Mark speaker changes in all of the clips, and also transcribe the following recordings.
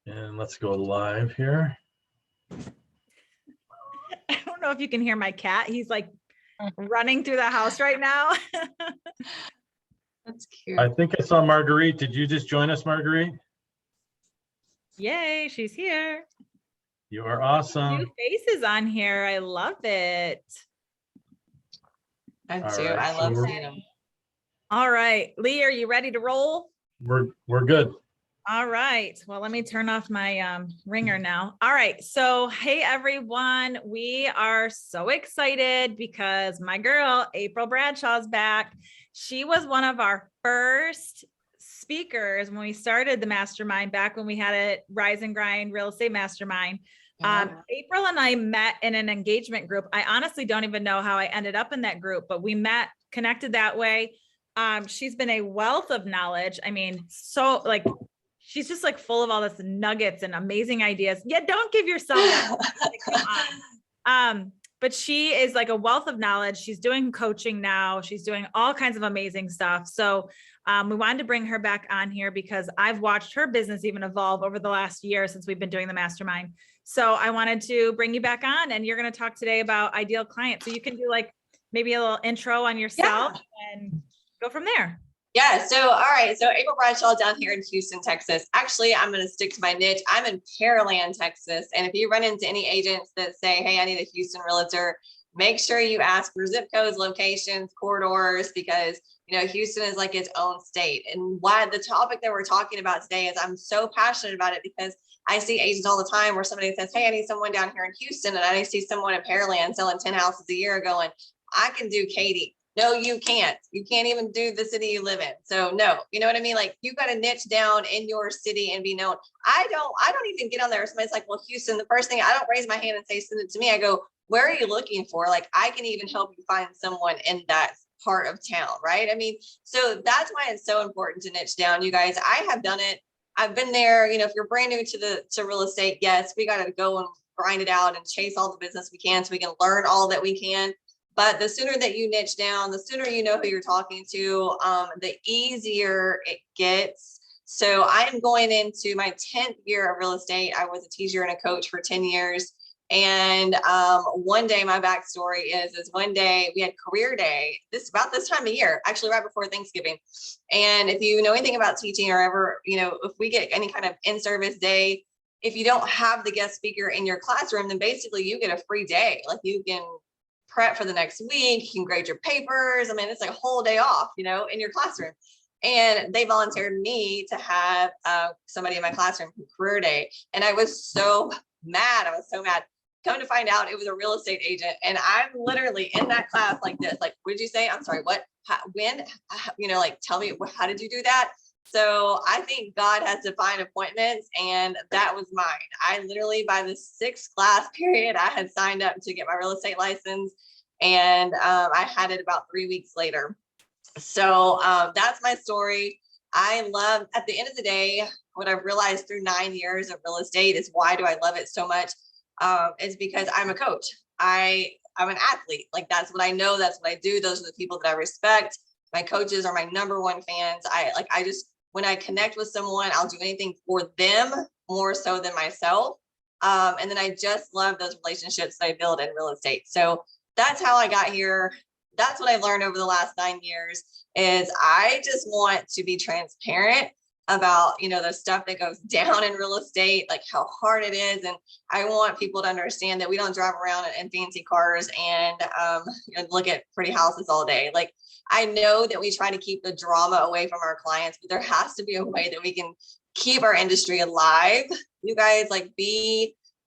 Speaker 1: And let's go live here.
Speaker 2: I don't know if you can hear my cat. He's like running through the house right now.
Speaker 3: That's cute.
Speaker 1: I think I saw Marguerite. Did you just join us, Marguerite?
Speaker 2: Yay, she's here.
Speaker 1: You are awesome.
Speaker 2: New faces on here. I love it.
Speaker 3: I do.
Speaker 1: All right,
Speaker 3: I
Speaker 1: so
Speaker 3: love
Speaker 1: we're-
Speaker 3: seeing them.
Speaker 2: All right, Lee, are you ready to roll?
Speaker 1: We're good.
Speaker 2: All right. Well, let me turn off my ringer now. All right. So, hey, everyone. We are so excited because my girl, April Bradshaw's back. She was one of our first speakers when we started the mastermind back when we had a Rise and Grind Real Estate Mastermind. April and I met in an engagement group. I honestly don't even know how I ended up in that group, but we met, connected that way. She's been a wealth of knowledge. I mean, so like, she's just like full of all this nuggets and amazing ideas. Yeah, don't give yourself that. Come on. But she is like a wealth of knowledge. She's doing coaching now. She's doing all kinds of amazing stuff. So we wanted to bring her back on here because I've watched her business even evolve over the last year since we've been doing the mastermind. So I wanted to bring you back on, and you're going to talk today about ideal clients. So you can do like maybe a little intro on yourself and go from there.
Speaker 3: Yeah. So, all right. So April Bradshaw down here in Houston, Texas. Actually, I'm going to stick to my niche. I'm in Pearland, Texas. And if you run into any agents that say, hey, I need a Houston realtor, make sure you ask for zip codes, locations, corridors, because, you know, Houston is like its own state. And why the topic that we're talking about today is I'm so passionate about it because I see agents all the time where somebody says, hey, I need someone down here in Houston. And I see someone in Pearland selling 10 houses a year going, I can do Katie. No, you can't. You can't even do the city you live in. So no, you know what I mean? Like you got to niche down in your city and be known. I don't even get on there. Somebody's like, well, Houston, the first thing, I don't raise my hand and say, send it to me. I go, where are you looking for? Like I can even help you find someone in that part of town. Right. I mean, so that's why it's so important to niche down. You guys, I have done it. I've been there. You know, if you're brand new to real estate, yes, we got to go and grind it out and chase all the business we can so we can learn all that we can. But the sooner that you niche down, the sooner you know who you're talking to, the easier it gets. So I am going into my 10th year of real estate. I was a teacher and a coach for 10 years. And one day, my backstory is one day we had career day, about this time of year, actually right before Thanksgiving. And if you know anything about teaching or ever, you know, if we get any kind of in-service day, if you don't have the guest speaker in your classroom, then basically you get a free day. Like you can prep for the next week, you can grade your papers. I mean, it's like a whole day off, you know, in your classroom. And they volunteered me to have somebody in my classroom for career day. And I was so mad. Come to find out it was a real estate agent. And I'm literally in that class like this, like, what did you say? I'm sorry, what, how, when, you know, like, tell me, how did you do that? So I think God has divine appointments, and that was mine. I literally, by the 6th class period, I had signed up to get my real estate license, and I had it about 3 weeks later. So that's my story. I love, at the end of the day, what I've realized through 9 years of real estate is why do I love it so much? Is because I'm a coach. I'm an athlete. Like that's what I know. That's what I do. Those are the people that I respect. My coaches are my number one fans. When I connect with someone, I'll do anything for them more so than myself. And then I just love those relationships that I build in real estate. So that's how I got here. That's what I learned over the last 9 years is I just want to be transparent about, you know, the stuff that goes down in real estate, like how hard it is. And I want people to understand that we don't drive around in fancy cars and you know, look at pretty houses all day. Like I know that we try to keep the drama away from our clients, but there has to be a way that we can keep our industry alive. You guys like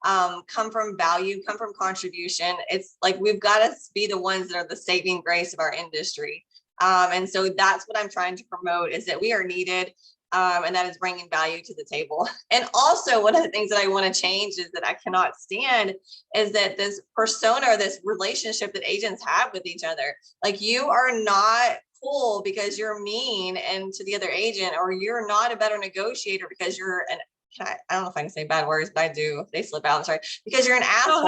Speaker 3: come from value, come from contribution. It's like, we've got to be the ones that are the saving grace of our industry. And so that's what I'm trying to promote is that we are needed. And that is bringing value to the table. And also one of the things that I want to change is that I cannot stand is that this persona or this relationship that agents have with each other, like you are not cool because you're mean and to the other agent, or you're not a better negotiator because you're I don't know if I can say bad words, but I do. They slip out. I'm sorry. Because you're an asshole.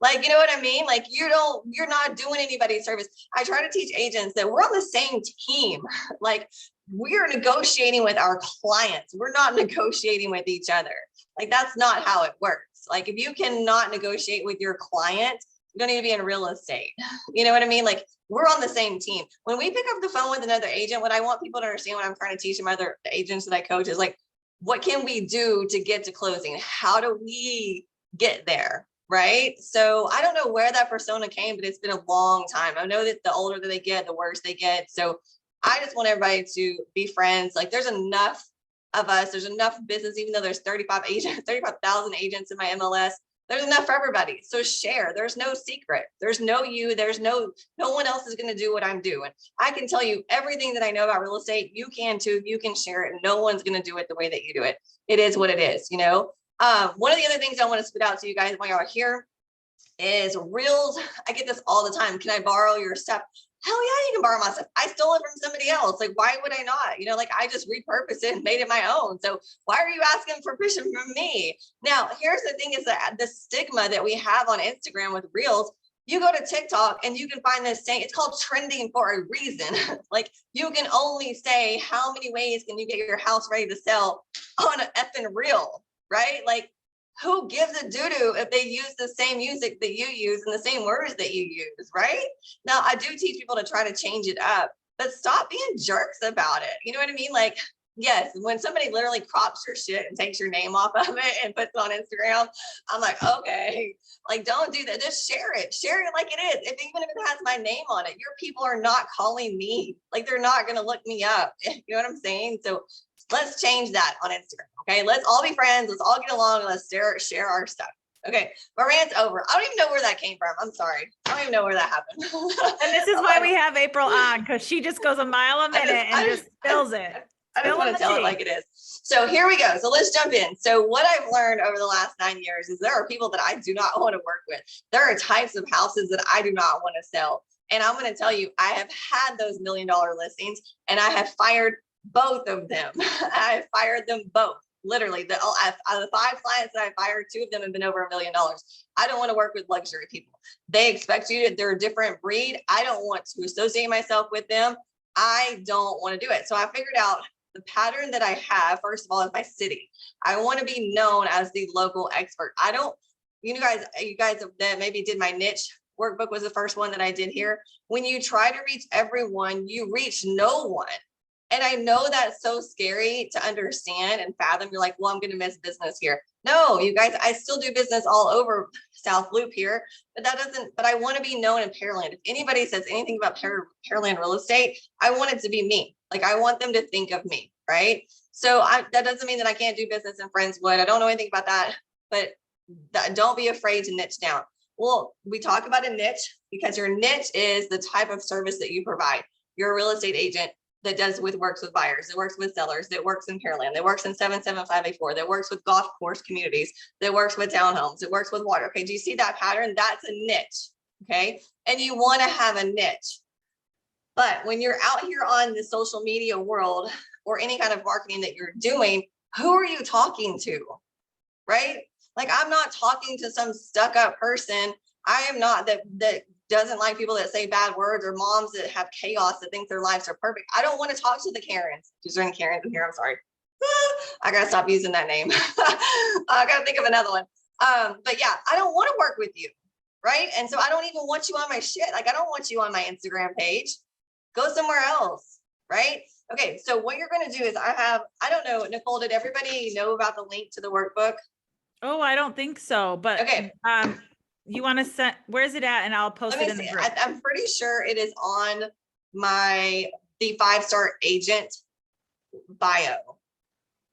Speaker 3: Like, you know what I mean? Like you're not doing anybody service. I try to teach agents that we're on the same team. Like we are negotiating with our clients. We're not negotiating with each other. Like, that's not how it works. Like, if you cannot negotiate with your client, you don't need to be in real estate. You know what I mean? Like, we're on the same team. When we pick up the phone with another agent, what I want people to understand, what I'm trying to teach them, other agents that I coach, is like, what can we do to get to closing? How do we get there? Right? So I don't know where that persona came, but it's been a long time. I know that the older that they get, the worse they get. So I just want everybody to be friends. Like, there's enough of us. There's enough business, even though there's 35,000 agents in my MLS. There's enough for everybody. So share. There's no secret. There's no you. There's no one else is going to do what I'm doing. I can tell you everything that I know about real estate. You can too. You can share it. No one's going to do it the way that you do it. It is what it is, you know? One of the other things I want to spit out to you guys while you're here is Reels. I get this all the time. Can I borrow your stuff? Hell yeah, you can borrow my stuff. I stole it from somebody else. Like, why would I not? You know, like, I just repurposed it and made it my own. So why are you asking for permission from me? Now, here's the thing, is that the stigma that we have on Instagram with Reels, you go to TikTok and you can find this saying, it's called trending for a reason. Like, you can only say how many ways can you get your house ready to sell on an effing reel, right? Like, who gives a doo-doo if they use the same music that you use and the same words that you use, right? Now, I do teach people to try to change it up, but stop being jerks about it. You know what I mean? Like, yes, when somebody literally crops your shit and takes your name off of it and puts it on Instagram, I'm like, okay, like, don't do that. Just share it. Share it like it is. Even if it has my name on it, your people are not calling me. Like, they're not going to look me up. You know what I'm saying? So let's change that on Instagram. Okay. Let's all be friends. Let's all get along and let's share our stuff. Okay. My rant's over. I don't even know where that came from. I'm sorry. I don't even know where that happened.
Speaker 2: And this is why we have April on, because she just goes a mile a minute and just spills it.
Speaker 3: I just want to tell it like it is. So here we go. So let's jump in. So what I've learned over the last 9 years is there are people that I do not want to work with. There are types of houses that I do not want to sell. And I'm going to tell you, I have had those $1 million listings and I have fired both of them. I fired them both. Literally, out of the 5 clients that I fired, 2 of them have been over $1 million. I don't want to work with luxury people. They expect you to, they're a different breed. I don't want to associate myself with them. I don't want to do it. So I figured out the pattern that I have, first of all, is my city. I want to be known as the local expert. I don't, you guys that maybe did my niche workbook was the first one that I did here. When you try to reach everyone, you reach no one. And I know that's so scary to understand and fathom. You're like, well, I'm going to miss business here. No, you guys, I still do business all over South Loop here, but I want to be known in Pearland. If anybody says anything about Pearland real estate, I want it to be me. Like, I want them to think of me, right? So that doesn't mean that I can't do business in Friendswood. I don't know anything about that, but don't be afraid to niche down. Well, we talk about a niche because your niche is the type of service that you provide. You're a real estate agent that works with buyers, that works with sellers, that works in Pearland, that works in 77584, that works with golf course communities, that works with townhomes, that works with water. Okay, do you see that pattern? That's a niche. Okay, and you want to have a niche. But when you're out here on the social media world or any kind of marketing that you're doing, who are you talking to? Right? Like, I'm not talking to some stuck-up person. I am not that doesn't like people that say bad words, or moms that have chaos that think their lives are perfect. I don't want to talk to the Karens. Is there any Karens in here? I'm sorry. I gotta stop using that name. I gotta think of another one. But yeah, I don't want to work with you, right? And so I don't even want you on my shit. Like, I don't want you on my Instagram page. Go somewhere else, right? Okay, so what you're gonna do is I don't know, Nicole, did everybody know about the link to the workbook?
Speaker 2: Oh, I don't think so, but
Speaker 3: okay.
Speaker 2: You want to send, where's it at? And I'll post it in the group.
Speaker 3: I'm pretty sure it is on the 5-star agent bio.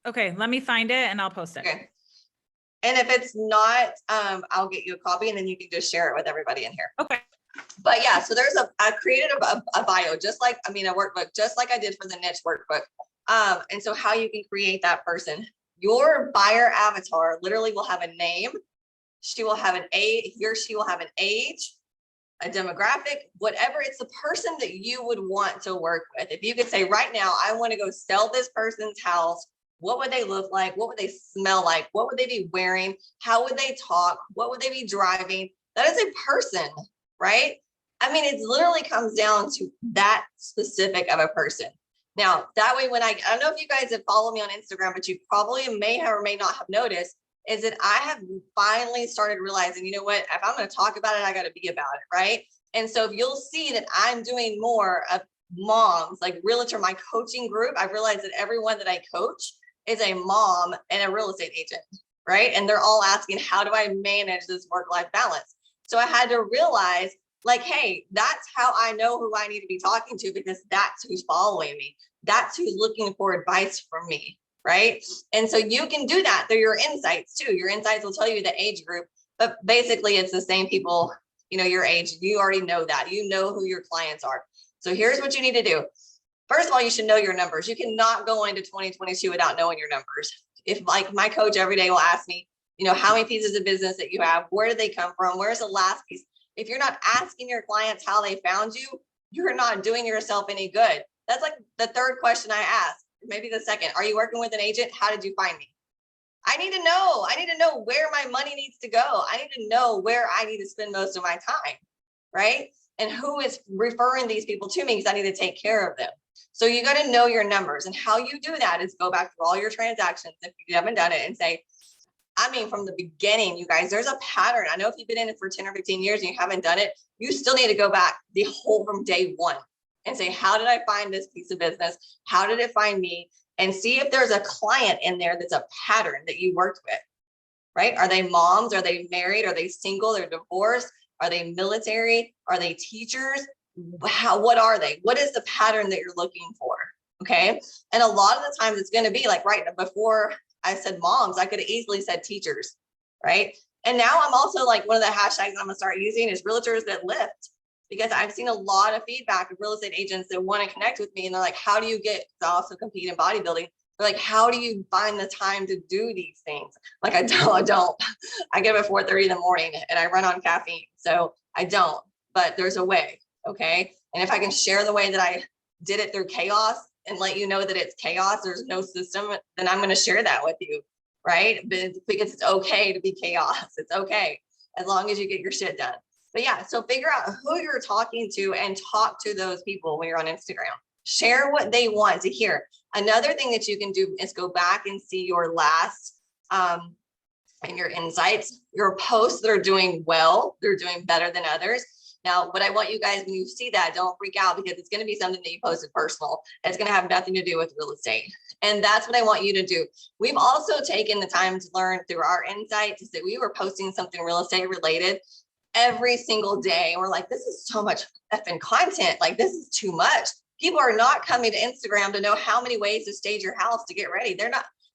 Speaker 2: Okay, let me find it and I'll post it. Okay.
Speaker 3: And if it's not, I'll get you a copy and then you can just share it with everybody in here.
Speaker 2: Okay.
Speaker 3: But yeah, so I created a bio, just like, a workbook, just like I did for the niche workbook. And so how you can create that person, your buyer avatar literally will have a name. She will have an age, he or she will have an age, a demographic, whatever. It's the person that you would want to work with. If you could say right now, I want to go sell this person's house, what would they look like? What would they smell like? What would they be wearing? How would they talk? What would they be driving? That is a person, right? I mean, it literally comes down to that specific of a person. Now, that way, when I don't know if you guys have followed me on Instagram, but you probably may have or may not have noticed, is that I have finally started realizing, you know what, if I'm going to talk about it, I got to be about it, right? And so you'll see that I'm doing more of moms, like realtor, my coaching group. I've realized that everyone that I coach is a mom and a real estate agent, right? And they're all asking, how do I manage this work-life balance? So I had to realize, like, hey, that's how I know who I need to be talking to, because that's who's following me. That's who's looking for advice from me, right? And so you can do that through your insights too. Your insights will tell you the age group, but basically it's the same people, you know, your age. You already know that. You know who your clients are. So here's what you need to do. First of all, you should know your numbers. You cannot go into 2022 without knowing your numbers. If, like, my coach every day will ask me, you know, how many pieces of business that you have, where did they come from? Where's the last piece? If you're not asking your clients how they found you, you're not doing yourself any good. That's like the third question I ask, maybe the second. Are you working with an agent? How did you find me? I need to know. I need to know where my money needs to go. I need to know where I need to spend most of my time, right? And who is referring these people to me, because I need to take care of them. So you got to know your numbers, and how you do that is go back through all your transactions if you haven't done it and say, I mean, from the beginning, you guys, there's a pattern. I know if you've been in it for 10 or 15 years and you haven't done it, you still need to go back the whole from day one and say, how did I find this piece of business? How did it find me? And see if there's a client in there that's a pattern that you worked with, right? Are they moms? Are they married? Are they single? They're divorced? Are they military? Are they teachers? What are they? What is the pattern that you're looking for? Okay. And a lot of the times it's going to be like, right before I said moms, I could have easily said teachers, right? And now I'm also like, one of the hashtags I'm gonna start using is realtors that lift, because I've seen a lot of feedback of real estate agents that want to connect with me. And they're like, how do you get to also compete in bodybuilding? They're like, how do you find the time to do these things? Like, I don't. I get up at 4:30 in the morning and I run on caffeine. So I don't, but there's a way. Okay. And if I can share the way that I did it through chaos and let you know that it's chaos, there's no system, then I'm going to share that with you, right? Because it's okay to be chaos. It's okay, as long as you get your shit done. But yeah, so figure out who you're talking to and talk to those people when you're on Instagram. Share what they want to hear. Another thing that you can do is go back and see your last and your insights, your posts that are doing well, they're doing better than others. Now, what I want you guys, when you see that, don't freak out, because it's going to be something that you posted personal. It's going to have nothing to do with real estate. And that's what I want you to do. We've also taken the time to learn through our insights that we were posting something real estate related every single day. And we're like, this is so much effing content. Like, this is too much. People are not coming to Instagram to know how many ways to stage your house to get ready.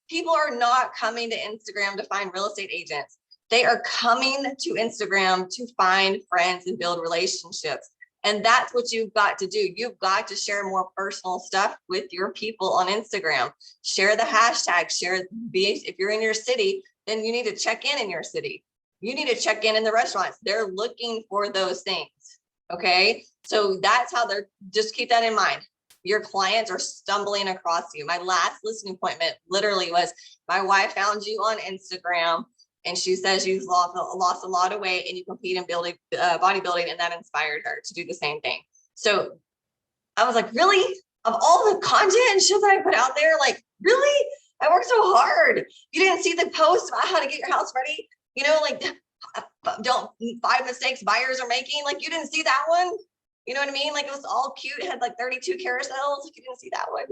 Speaker 3: People are not coming to Instagram to find real estate agents. They are coming to Instagram to find friends and build relationships. And that's what you've got to do. You've got to share more personal stuff with your people on Instagram. Share the hashtag, if you're in your city, then you need to check in your city. You need to check in the restaurants. They're looking for those things. Okay. So that's how just keep that in mind. Your clients are stumbling across you. My last listing appointment literally was, my wife found you on Instagram, and she says you've lost a lot of weight and you compete in bodybuilding, and that inspired her to do the same thing. So I was like, really? Of all the content and shit that I put out there, like, really? I worked so hard. You didn't see the post about how to get your house ready? You know, like, 5 mistakes buyers are making. Like, you didn't see that one? You know what I mean? Like, it was all cute. It had like 32 carousels. Like, you didn't see that one.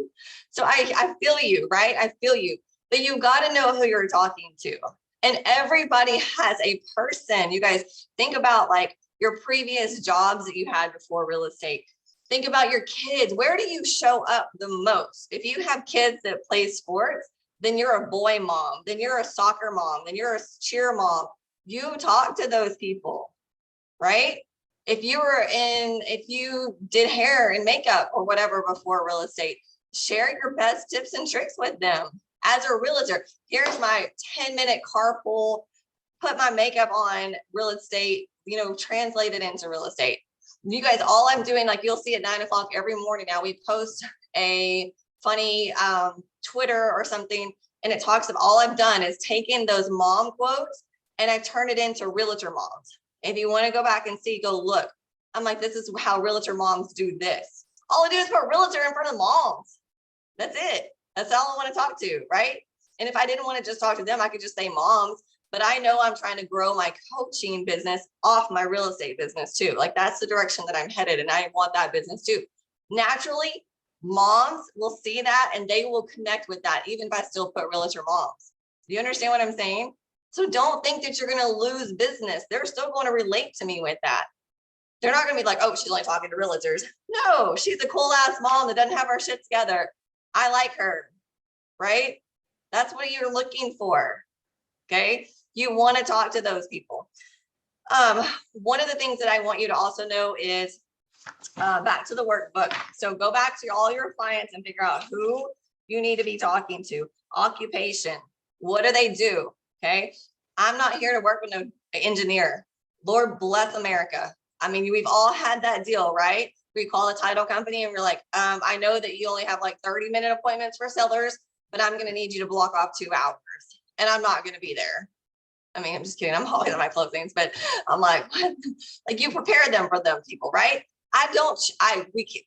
Speaker 3: So I feel you, right? I feel you. But you got to know who you're talking to. And everybody has a person. You guys think about like your previous jobs that you had before real estate. Think about your kids. Where do you show up the most? If you have kids that play sports, then you're a boy mom, then you're a soccer mom, then you're a cheer mom. You talk to those people, right? If you did hair and makeup or whatever before real estate, share your best tips and tricks with them. As a realtor, here's my 10-minute carpool, put my makeup on real estate, translate it into real estate. You guys, all I'm doing, like, you'll see at 9 o'clock every morning now, we post a funny Twitter or something, and it talks of all I've done is taken those mom quotes and I've turned it into realtor moms. If you want to go back and see, go look. I'm like, this is how realtor moms do this. All I do is put realtor in front of moms. That's it. That's all I want to talk to, right? And if I didn't want to just talk to them, I could just say moms, but I know I'm trying to grow my coaching business off my real estate business too. Like that's the direction that I'm headed, and I want that business too. Naturally, moms will see that and they will connect with that, even if I still put realtor moms. Do you understand what I'm saying? So don't think that you're going to lose business. They're still going to relate to me with that. They're not going to be like, oh, she's only talking to realtors. No, she's a cool ass mom that doesn't have her shit together. I like her, right? That's what you're looking for. Okay. You want to talk to those people. One of the things that I want you to also know is back to the workbook. So go back to all your clients and figure out who you need to be talking to. Occupation. What do they do? Okay. I'm not here to work with no engineer. Lord bless America. I mean, we've all had that deal, right? We call a title company and we're like, I know that you only have like 30-minute appointments for sellers, but I'm going to need you to block off 2 hours and I'm not going to be there. I mean, I'm just kidding. I'm always at my closings, but I'm like, what? Like you prepare them for them people, right? I'm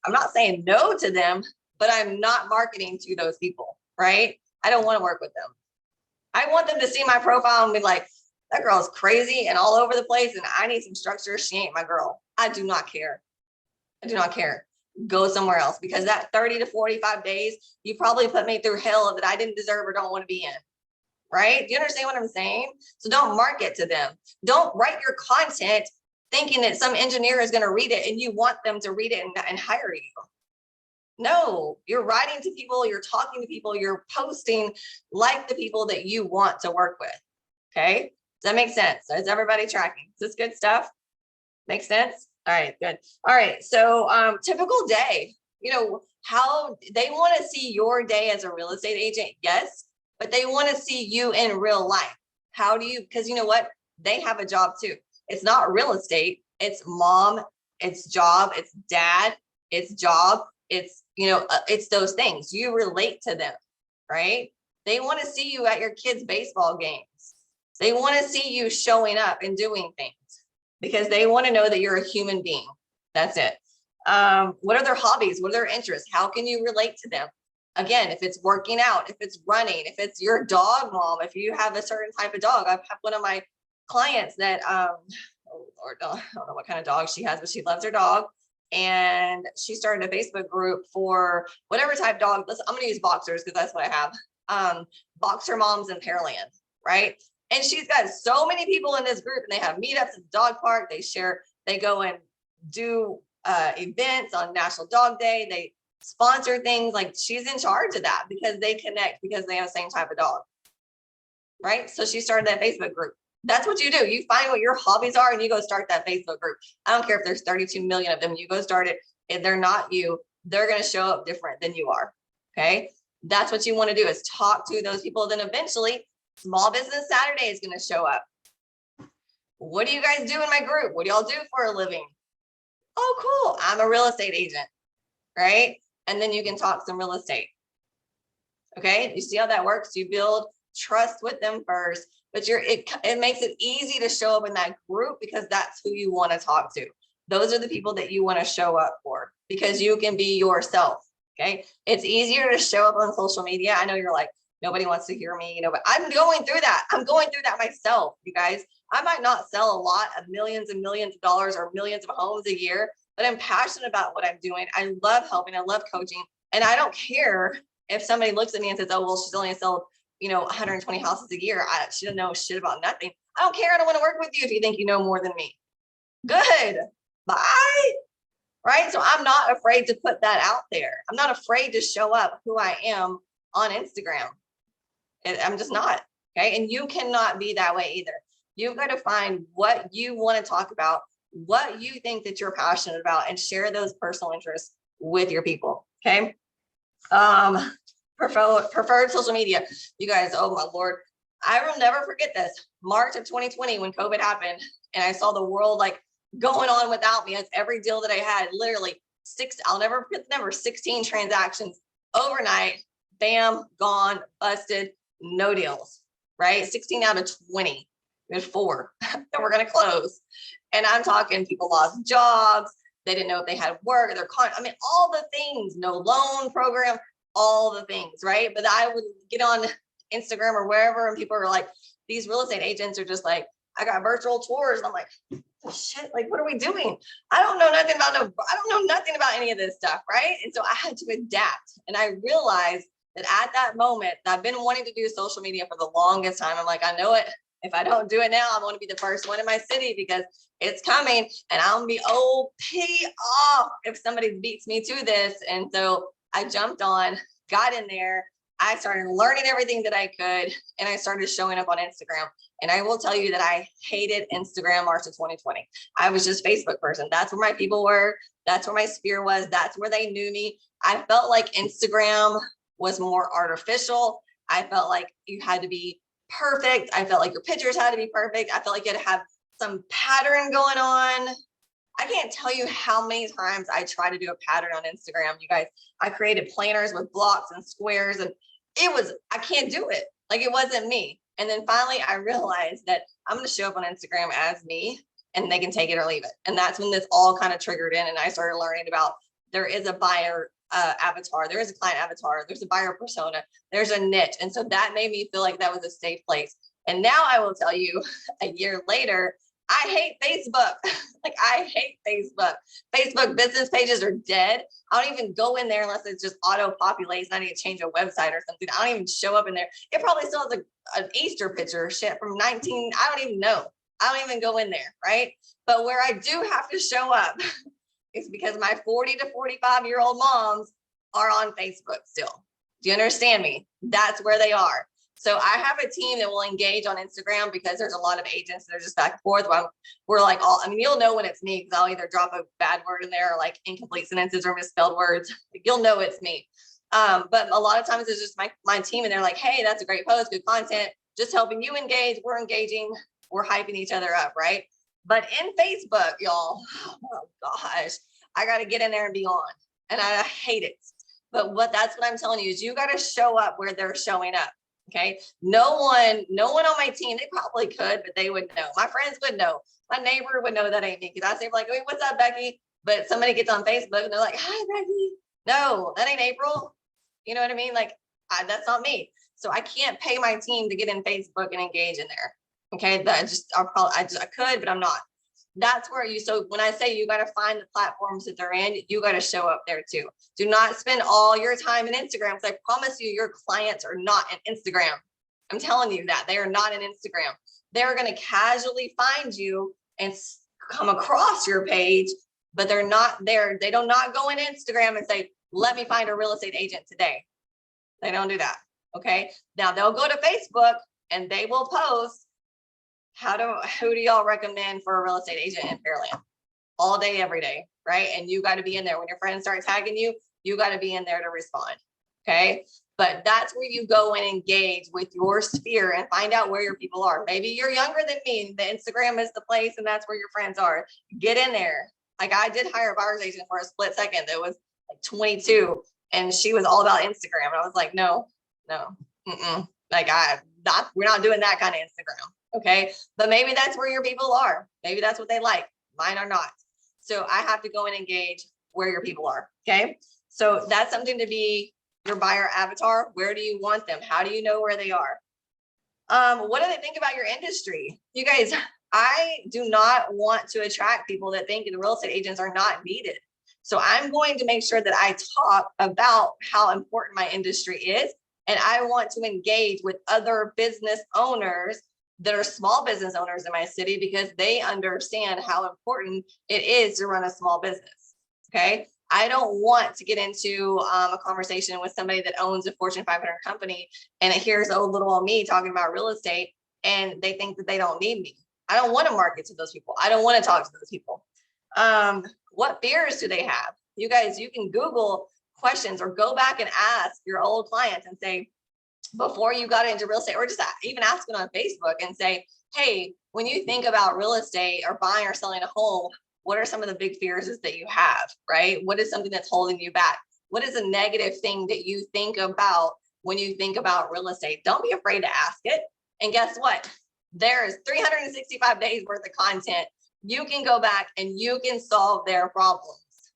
Speaker 3: not saying no to them, but I'm not marketing to those people, right? I don't want to work with them. I want them to see my profile and be like, that girl's crazy and all over the place and I need some structure. She ain't my girl. I do not care. I do not care. Go somewhere else, because that 30 to 45 days, you probably put me through hell that I didn't deserve or don't want to be in. Right? Do you understand what I'm saying? So don't market to them. Don't write your content thinking that some engineer is going to read it and you want them to read it and hire you. No, you're writing to people, you're talking to people, you're posting like the people that you want to work with. Okay. Does that make sense? Is everybody tracking? Is this good stuff? Make sense? All right, good. All right. So typical day, how they want to see your day as a real estate agent. Yes. But they want to see you in real life. How do you, because you know what? They have a job too. It's not real estate. It's mom, it's job, it's dad, it's job. It's, it's those things. You relate to them, right? They want to see you at your kids' baseball games. They want to see you showing up and doing things because they want to know that you're a human being. That's it. What are their hobbies? What are their interests? How can you relate to them? Again, if it's working out, if it's running, if it's your dog mom, if you have a certain type of dog. I've had one of my clients that, I don't know what kind of dog she has, but she loves her dog. And she started a Facebook group for whatever type dog. Listen, I'm going to use boxers because that's what I have. Boxer moms in Pearland, right? And she's got so many people in this group and they have meetups at the dog park. They go and do events on National Dog Day. They sponsor things. Like she's in charge of that because they connect because they have the same type of dog, right? So she started that Facebook group. That's what you do. You find what your hobbies are and you go start that Facebook group. I don't care if there's 32 million of them, you go start it. If they're not you, they're going to show up different than you are. Okay. That's what you want to do is talk to those people. Then eventually Small Business Saturday is going to show up. What do you guys do in my group? What do y'all do for a living? Oh, cool. I'm a real estate agent. Right. And then you can talk some real estate. Okay. You see how that works? You build trust with them first, but it makes it easy to show up in that group because that's who you want to talk to. Those are the people that you want to show up for because you can be yourself. Okay. It's easier to show up on social media. I know you're like, nobody wants to hear me, but I'm going through that. I'm going through that myself, you guys. I might not sell a lot of millions and millions of dollars or millions of homes a year, but I'm passionate about what I'm doing. I love helping. I love coaching. And I don't care if somebody looks at me and says, oh, well, she's only sold 120 houses a year. She doesn't know shit about nothing. I don't care. I don't want to work with you if you think you know more than me. Good. Bye. Right. So I'm not afraid to put that out there. I'm not afraid to show up who I am on Instagram. I'm just not. Okay. And you cannot be that way either. You've got to find what you want to talk about, what you think that you're passionate about, and share those personal interests with your people. Okay. Preferred social media. You guys, oh my Lord. I will never forget this. March of 2020 when COVID happened and I saw the world like going on without me. That's every deal that I had, literally I'll never forget the number, 16 transactions overnight, bam, gone, busted, no deals, right? 16 out of 20. There's 4 that we're going to close. And I'm talking people lost jobs. They didn't know if they had work. All the things, no loan program. all the things, right? But I would get on Instagram or wherever, and people are like, these real estate agents are just like, I got virtual tours. And I'm like, oh, shit, like, what are we doing? I don't know nothing about any of this stuff, right? And so I had to adapt. And I realized that at that moment, I've been wanting to do social media for the longest time. I'm like, I know it. If I don't do it now, I'm going to be the first one in my city because it's coming, and I'm going to be OP off if somebody beats me to this. And so I jumped on, got in there. I started learning everything that I could, and I started showing up on Instagram. And I will tell you that I hated Instagram March of 2020. I was just Facebook person. That's where my people were. That's where my sphere was. That's where they knew me. I felt like Instagram was more artificial. I felt like you had to be perfect. I felt like your pictures had to be perfect. I felt like you had to have some pattern going on. I can't tell you how many times I tried to do a pattern on Instagram. You guys, I created planners with blocks and squares, and I can't do it. Like, it wasn't me. And then finally I realized that I'm going to show up on Instagram as me, and they can take it or leave it. And that's when this all kind of triggered in. And I started learning about, there is a buyer avatar, there is a client avatar, there's a buyer persona, there's a niche. And so that made me feel like that was a safe place. And now I will tell you, a year later, I hate Facebook. Like, I hate Facebook. Facebook business pages are dead. I don't even go in there unless it's just auto populates and I need to change a website or something. I don't even show up in there. It probably still has an Easter picture shit from I don't even know. I don't even go in there, right? But where I do have to show up is because my 40 to 45-year-old moms are on Facebook still. Do you understand me? That's where they are. So I have a team that will engage on Instagram because there's a lot of agents that are just back and forth. We're like you'll know when it's me because I'll either drop a bad word in there or like incomplete sentences or misspelled words. You'll know it's me. But a lot of times it's just my team, and they're like, hey, that's a great post, good content, just helping you engage. We're engaging, we're hyping each other up, right? But in Facebook, y'all, oh gosh, I got to get in there and be on, and I hate it. But that's what I'm telling you is you got to show up where they're showing up. Okay. No one on my team, they probably could, but they would know. My friends would know. My neighbor would know that ain't me. Because I say like, hey, what's up, Becky? But somebody gets on Facebook and they're like, hi, Becky. No, that ain't April. You know what I mean? Like, that's not me. So I can't pay my team to get in Facebook and engage in there. Okay. I could, but I'm not. That's where so when I say you got to find the platforms that they're in, you got to show up there too. Do not spend all your time in Instagram, because I promise you, your clients are not in Instagram. I'm telling you that they are not in Instagram. They're going to casually find you and come across your page, but they're not there. They do not go in Instagram and say, let me find a real estate agent today. They don't do that. Okay. Now they'll go to Facebook and they will post, who do y'all recommend for a real estate agent in Pearland? All day, every day, right? And you got to be in there. When your friends start tagging you, you got to be in there to respond. Okay. But that's where you go and engage with your sphere and find out where your people are. Maybe you're younger than me. The Instagram is the place, and that's where your friends are. Get in there. Like, I did hire a buyer's agent for a split second that was like 22, and she was all about Instagram. And I was like, no. Like, we're not doing that kind of Instagram. Okay. But maybe that's where your people are. Maybe that's what they like. Mine are not. So I have to go and engage where your people are. Okay. So that's something to be your buyer avatar. Where do you want them? How do you know where they are? What do they think about your industry? You guys, I do not want to attract people that think the real estate agents are not needed. So I'm going to make sure that I talk about how important my industry is. And I want to engage with other business owners that are small business owners in my city, because they understand how important it is to run a small business. Okay. I don't want to get into a conversation with somebody that owns a Fortune 500 company and it hears old little old me talking about real estate and they think that they don't need me. I don't want to market to those people. I don't want to talk to those people. What fears do they have? You guys, you can Google questions or go back and ask your old clients and say, before you got into real estate, or just even ask it on Facebook and say, hey, when you think about real estate or buying or selling a home, what are some of the big fears that you have, right? What is something that's holding you back? What is a negative thing that you think about when you think about real estate? Don't be afraid to ask it. And guess what? There's 365 days worth of content. You can go back and you can solve their problems,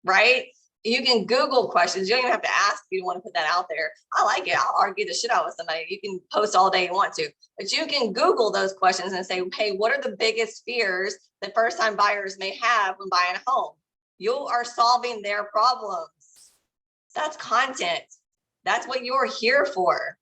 Speaker 3: right? You can Google questions. You don't even have to ask if you don't want to put that out there. I like it. I'll argue the shit out with somebody. You can post all day you want to, but you can Google those questions and say, hey, what are the biggest fears that first-time buyers may have when buying a home? You are solving their problems. That's content. That's what you're here for.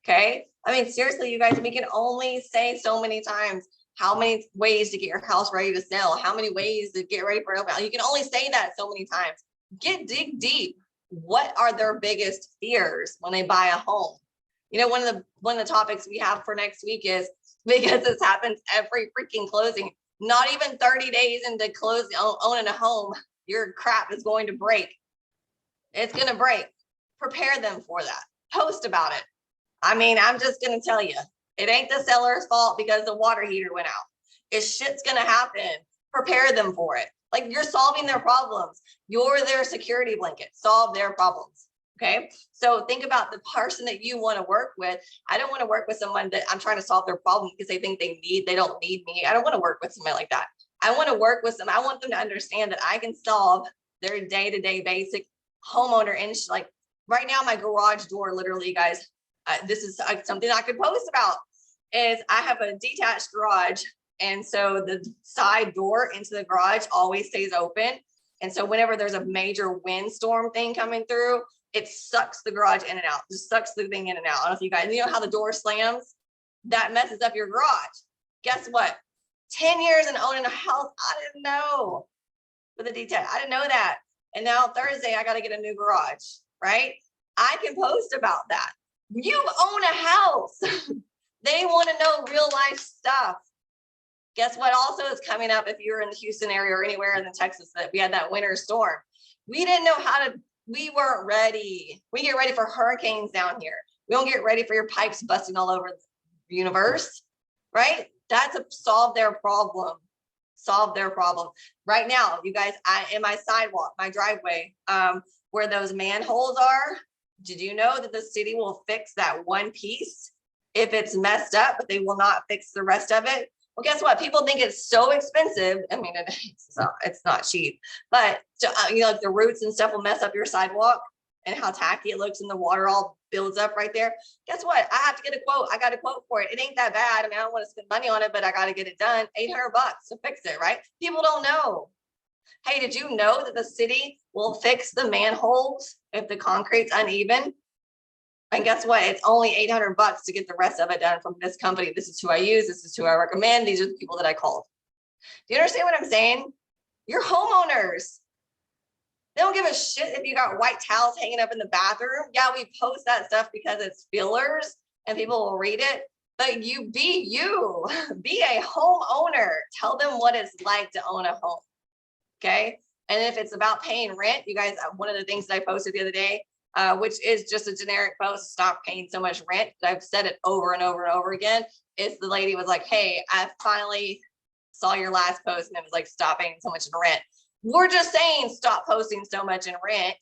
Speaker 3: Okay. I mean, seriously, you guys, we can only say so many times how many ways to get your house ready to sell, how many ways to get ready for open. You can only say that so many times. Dig deep. What are their biggest fears when they buy a home? You know, one of the topics we have for next week is, because this happens every freaking closing, not even 30 days into owning a home, your crap is going to break. It's going to break. Prepare them for that. Post about it. I mean, I'm just going to tell you, it ain't the seller's fault because the water heater went out. If shit's going to happen, prepare them for it. Like, you're solving their problems. You're their security blanket. Solve their problems. Okay. So think about the person that you want to work with. I don't want to work with someone that I'm trying to solve their problem because they think they don't need me. I don't want to work with somebody like that. I want to work with them. I want them to understand that I can solve their day-to-day basic homeowner issue. Like right now, my garage door, literally, guys, this is something I could post about, is I have a detached garage. And so the side door into the garage always stays open. And so whenever there's a major windstorm thing coming through, it sucks the garage in and out, just sucks the thing in and out. I don't know if you guys, you know how the door slams? That messes up your garage. Guess what? 10 years in owning a house, I didn't know with a detached. I didn't know that. And now Thursday, I got to get a new garage, right? I can post about that. You own a house. They want to know real life stuff. Guess what also is coming up if you're in the Houston area or anywhere in the Texas, that we had that winter storm. We didn't know we weren't ready. We get ready for hurricanes down here. We don't get ready for your pipes busting all over the universe, right? That's solve their problem. Solve their problem. Right now, you guys, in my sidewalk, my driveway, where those manholes are, did you know that the city will fix that one piece if it's messed up, but they will not fix the rest of it? Well, guess what? People think it's so expensive. I mean, it's not cheap, but you know, like the roots and stuff will mess up your sidewalk and how tacky it looks and the water all builds up right there. Guess what? I have to get a quote. I got a quote for it. It ain't that bad. I mean, I don't want to spend money on it, but I got to get it done. $800 to fix it, right? People don't know. Hey, did you know that the city will fix the manholes if the concrete's uneven? And guess what? It's only $800 to get the rest of it done from this company. This is who I use. This is who I recommend. These are the people that I called. Do you understand what I'm saying? You're homeowners. They don't give a shit if you got white towels hanging up in the bathroom. Yeah, we post that stuff because it's fillers and people will read it. But you be a homeowner. Tell them what it's like to own a home. Okay. And if it's about paying rent, you guys, one of the things that I posted the other day, which is just a generic post, stop paying so much rent. I've said it over and over and over again. Is the lady was like, hey, I finally saw your last post and it was like, stop paying so much in rent. We're just saying stop posting so much in rent.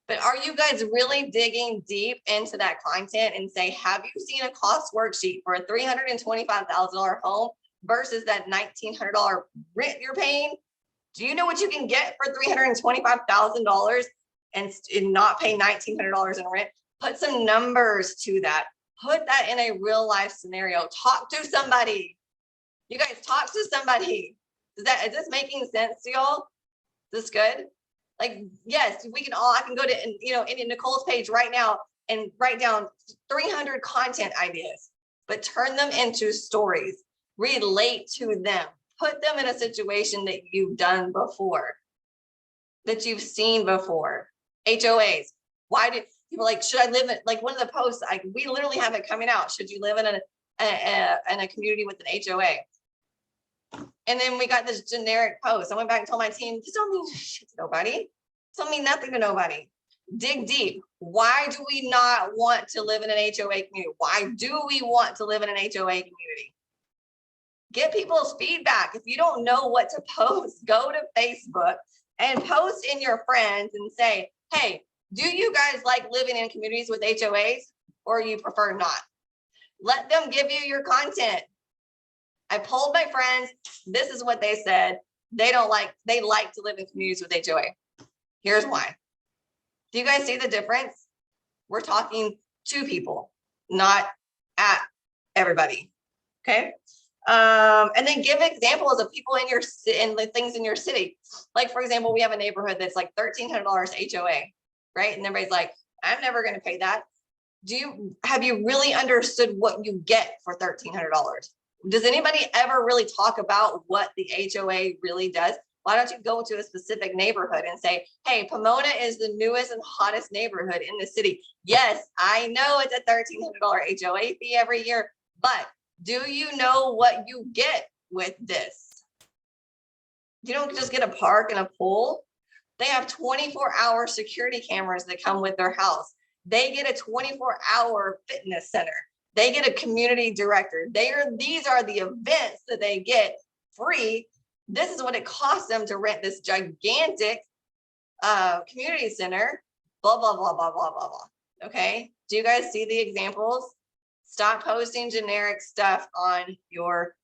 Speaker 3: But are you guys really digging deep into that content and say, have you seen a cost worksheet for a $325,000 home versus that $1,900 rent you're paying? Do you know what you can get for $325,000 and not pay $1,900 in rent? Put some numbers to that. Put that in a real life scenario. Talk to somebody. You guys talk to somebody. Is this making sense to y'all? Is this good? Like, yes, we can all, I can go to, you know, in Nicole's page right now and write down 300 content ideas, but turn them into stories. Relate to them. Put them in a situation that you've done before, that you've seen before. HOAs. Why do people like, should I live in, like one of the posts, we literally have it coming out. Should you live in a community with an HOA? And then we got this generic post. I went back and told my team, this don't mean shit to nobody. This don't mean nothing to nobody. Dig deep. Why do we not want to live in an HOA community? Why do we want to live in an HOA community? Get people's feedback. If you don't know what to post, go to Facebook and post in your friends and say, hey, do you guys like living in communities with HOAs or you prefer not? Let them give you your content. I polled my friends. This is what they said. They like to live in communities with HOA. Here's why. Do you guys see the difference? We're talking to people, not at everybody. Okay. And then give examples of people in your and the things in your city. Like, for example, we have a neighborhood that's like $1,300 HOA, right? And everybody's like, I'm never going to pay that. Have you really understood what you get for $1,300? Does anybody ever really talk about what the HOA really does? Why don't you go to a specific neighborhood and say, hey, Pomona is the newest and hottest neighborhood in the city. Yes, I know it's a $1,300 HOA fee every year, but do you know what you get with this? You don't just get a park and a pool. They have 24-hour security cameras that come with their house. They get a 24-hour fitness center. They get a community director. These are the events that they get free. This is what it costs them to rent this gigantic community center, blah, blah, blah, blah, blah, blah, blah. Okay. Do you guys see the examples? Stop posting generic stuff on your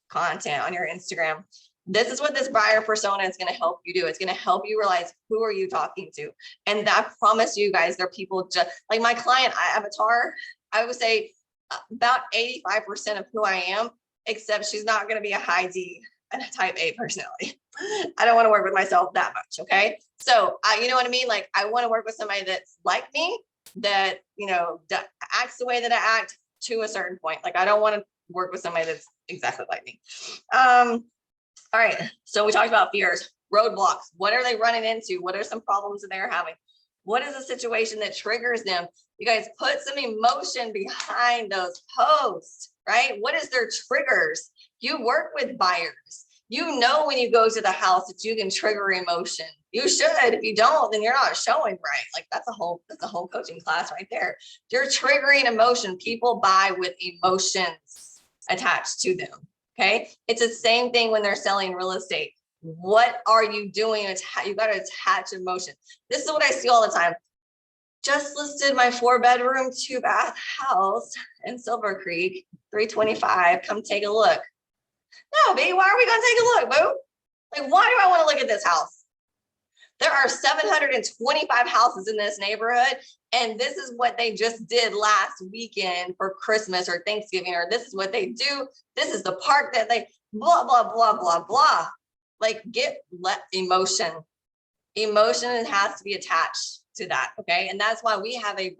Speaker 3: content, on your Instagram. This is what this buyer persona is going to help you do. It's going to help you realize, who are you talking to? And I promise you guys, there are people just like my client avatar. I would say about 85% of who I am, except she's not going to be a high D and a type A personality. I don't want to work with myself that much. Okay. So you know what I mean? Like, I want to work with somebody that's like me, that, acts the way that I act to a certain point. Like, I don't want to work with somebody that's exactly like me. All right. So we talked about fears, roadblocks. What are they running into? What are some problems that they're having? What is a situation that triggers them? You guys put some emotion behind those posts, right? What is their triggers? You work with buyers. You know, when you go to the house that you can trigger emotion. You should. If you don't, then you're not showing right. Like, that's a whole coaching class right there. You're triggering emotion. People buy with emotions attached to them. Okay. It's the same thing when they're selling real estate. What are you doing? You got to attach emotion. This is what I see all the time. Just listed my 4-bedroom, 2-bath house in Silver Creek, 325. Come take a look. No, baby, why are we going to take a look, boo? Like, why do I want to look at this house? There are 725 houses in this neighborhood, and this is what they just did last weekend for Christmas or Thanksgiving, or this is what they do. This is the park that they blah, blah, blah, blah, blah. Like, let emotion has to be attached to that. Okay. And that's why we have a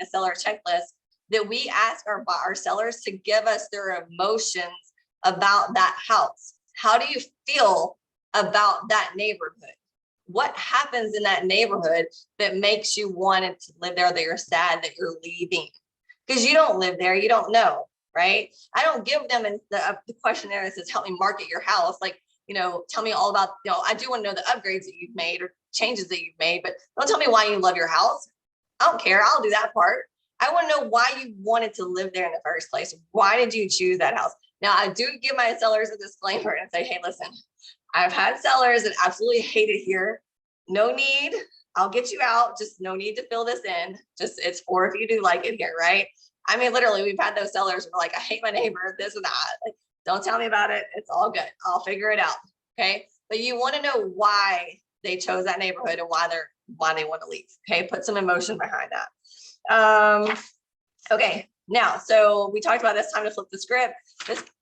Speaker 3: seller checklist that we ask our sellers to give us their emotions about that house. How do you feel about that neighborhood? What happens in that neighborhood that makes you want to live there, that you're sad that you're leaving? Because you don't live there, you don't know, right? I don't give them the questionnaire that says, help me market your house. Like, tell me all about, I do want to know the upgrades that you've made or changes that you've made, but don't tell me why you love your house. I don't care. I'll do that part. I want to know why you wanted to live there in the first place. Why did you choose that house? Now, I do give my sellers a disclaimer and say, hey, listen, I've had sellers that absolutely hate it here. No need. I'll get you out. Just no need to fill this in. Just it's for if you do like it here, right? I mean, literally, we've had those sellers who are like, I hate my neighbor, this and that. Like, don't tell me about it. It's all good. I'll figure it out. Okay. But you want to know why they chose that neighborhood and why they want to leave. Okay. Put some emotion behind that. Okay. Now, so we talked about this time to flip the script.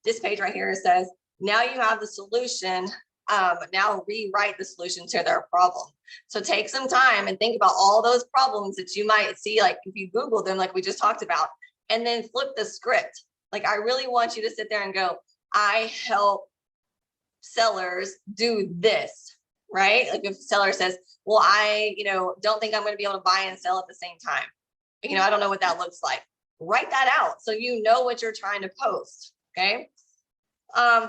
Speaker 3: This page right here says, now you have the solution. Now rewrite the solution to their problem. So take some time and think about all those problems that you might see, like if you Google them, like we just talked about, and then flip the script. Like, I really want you to sit there and go, I help sellers do this, right? Like, if a seller says, well, I, don't think I'm going to be able to buy and sell at the same time. I don't know what that looks like. Write that out so you know what you're trying to post. Okay.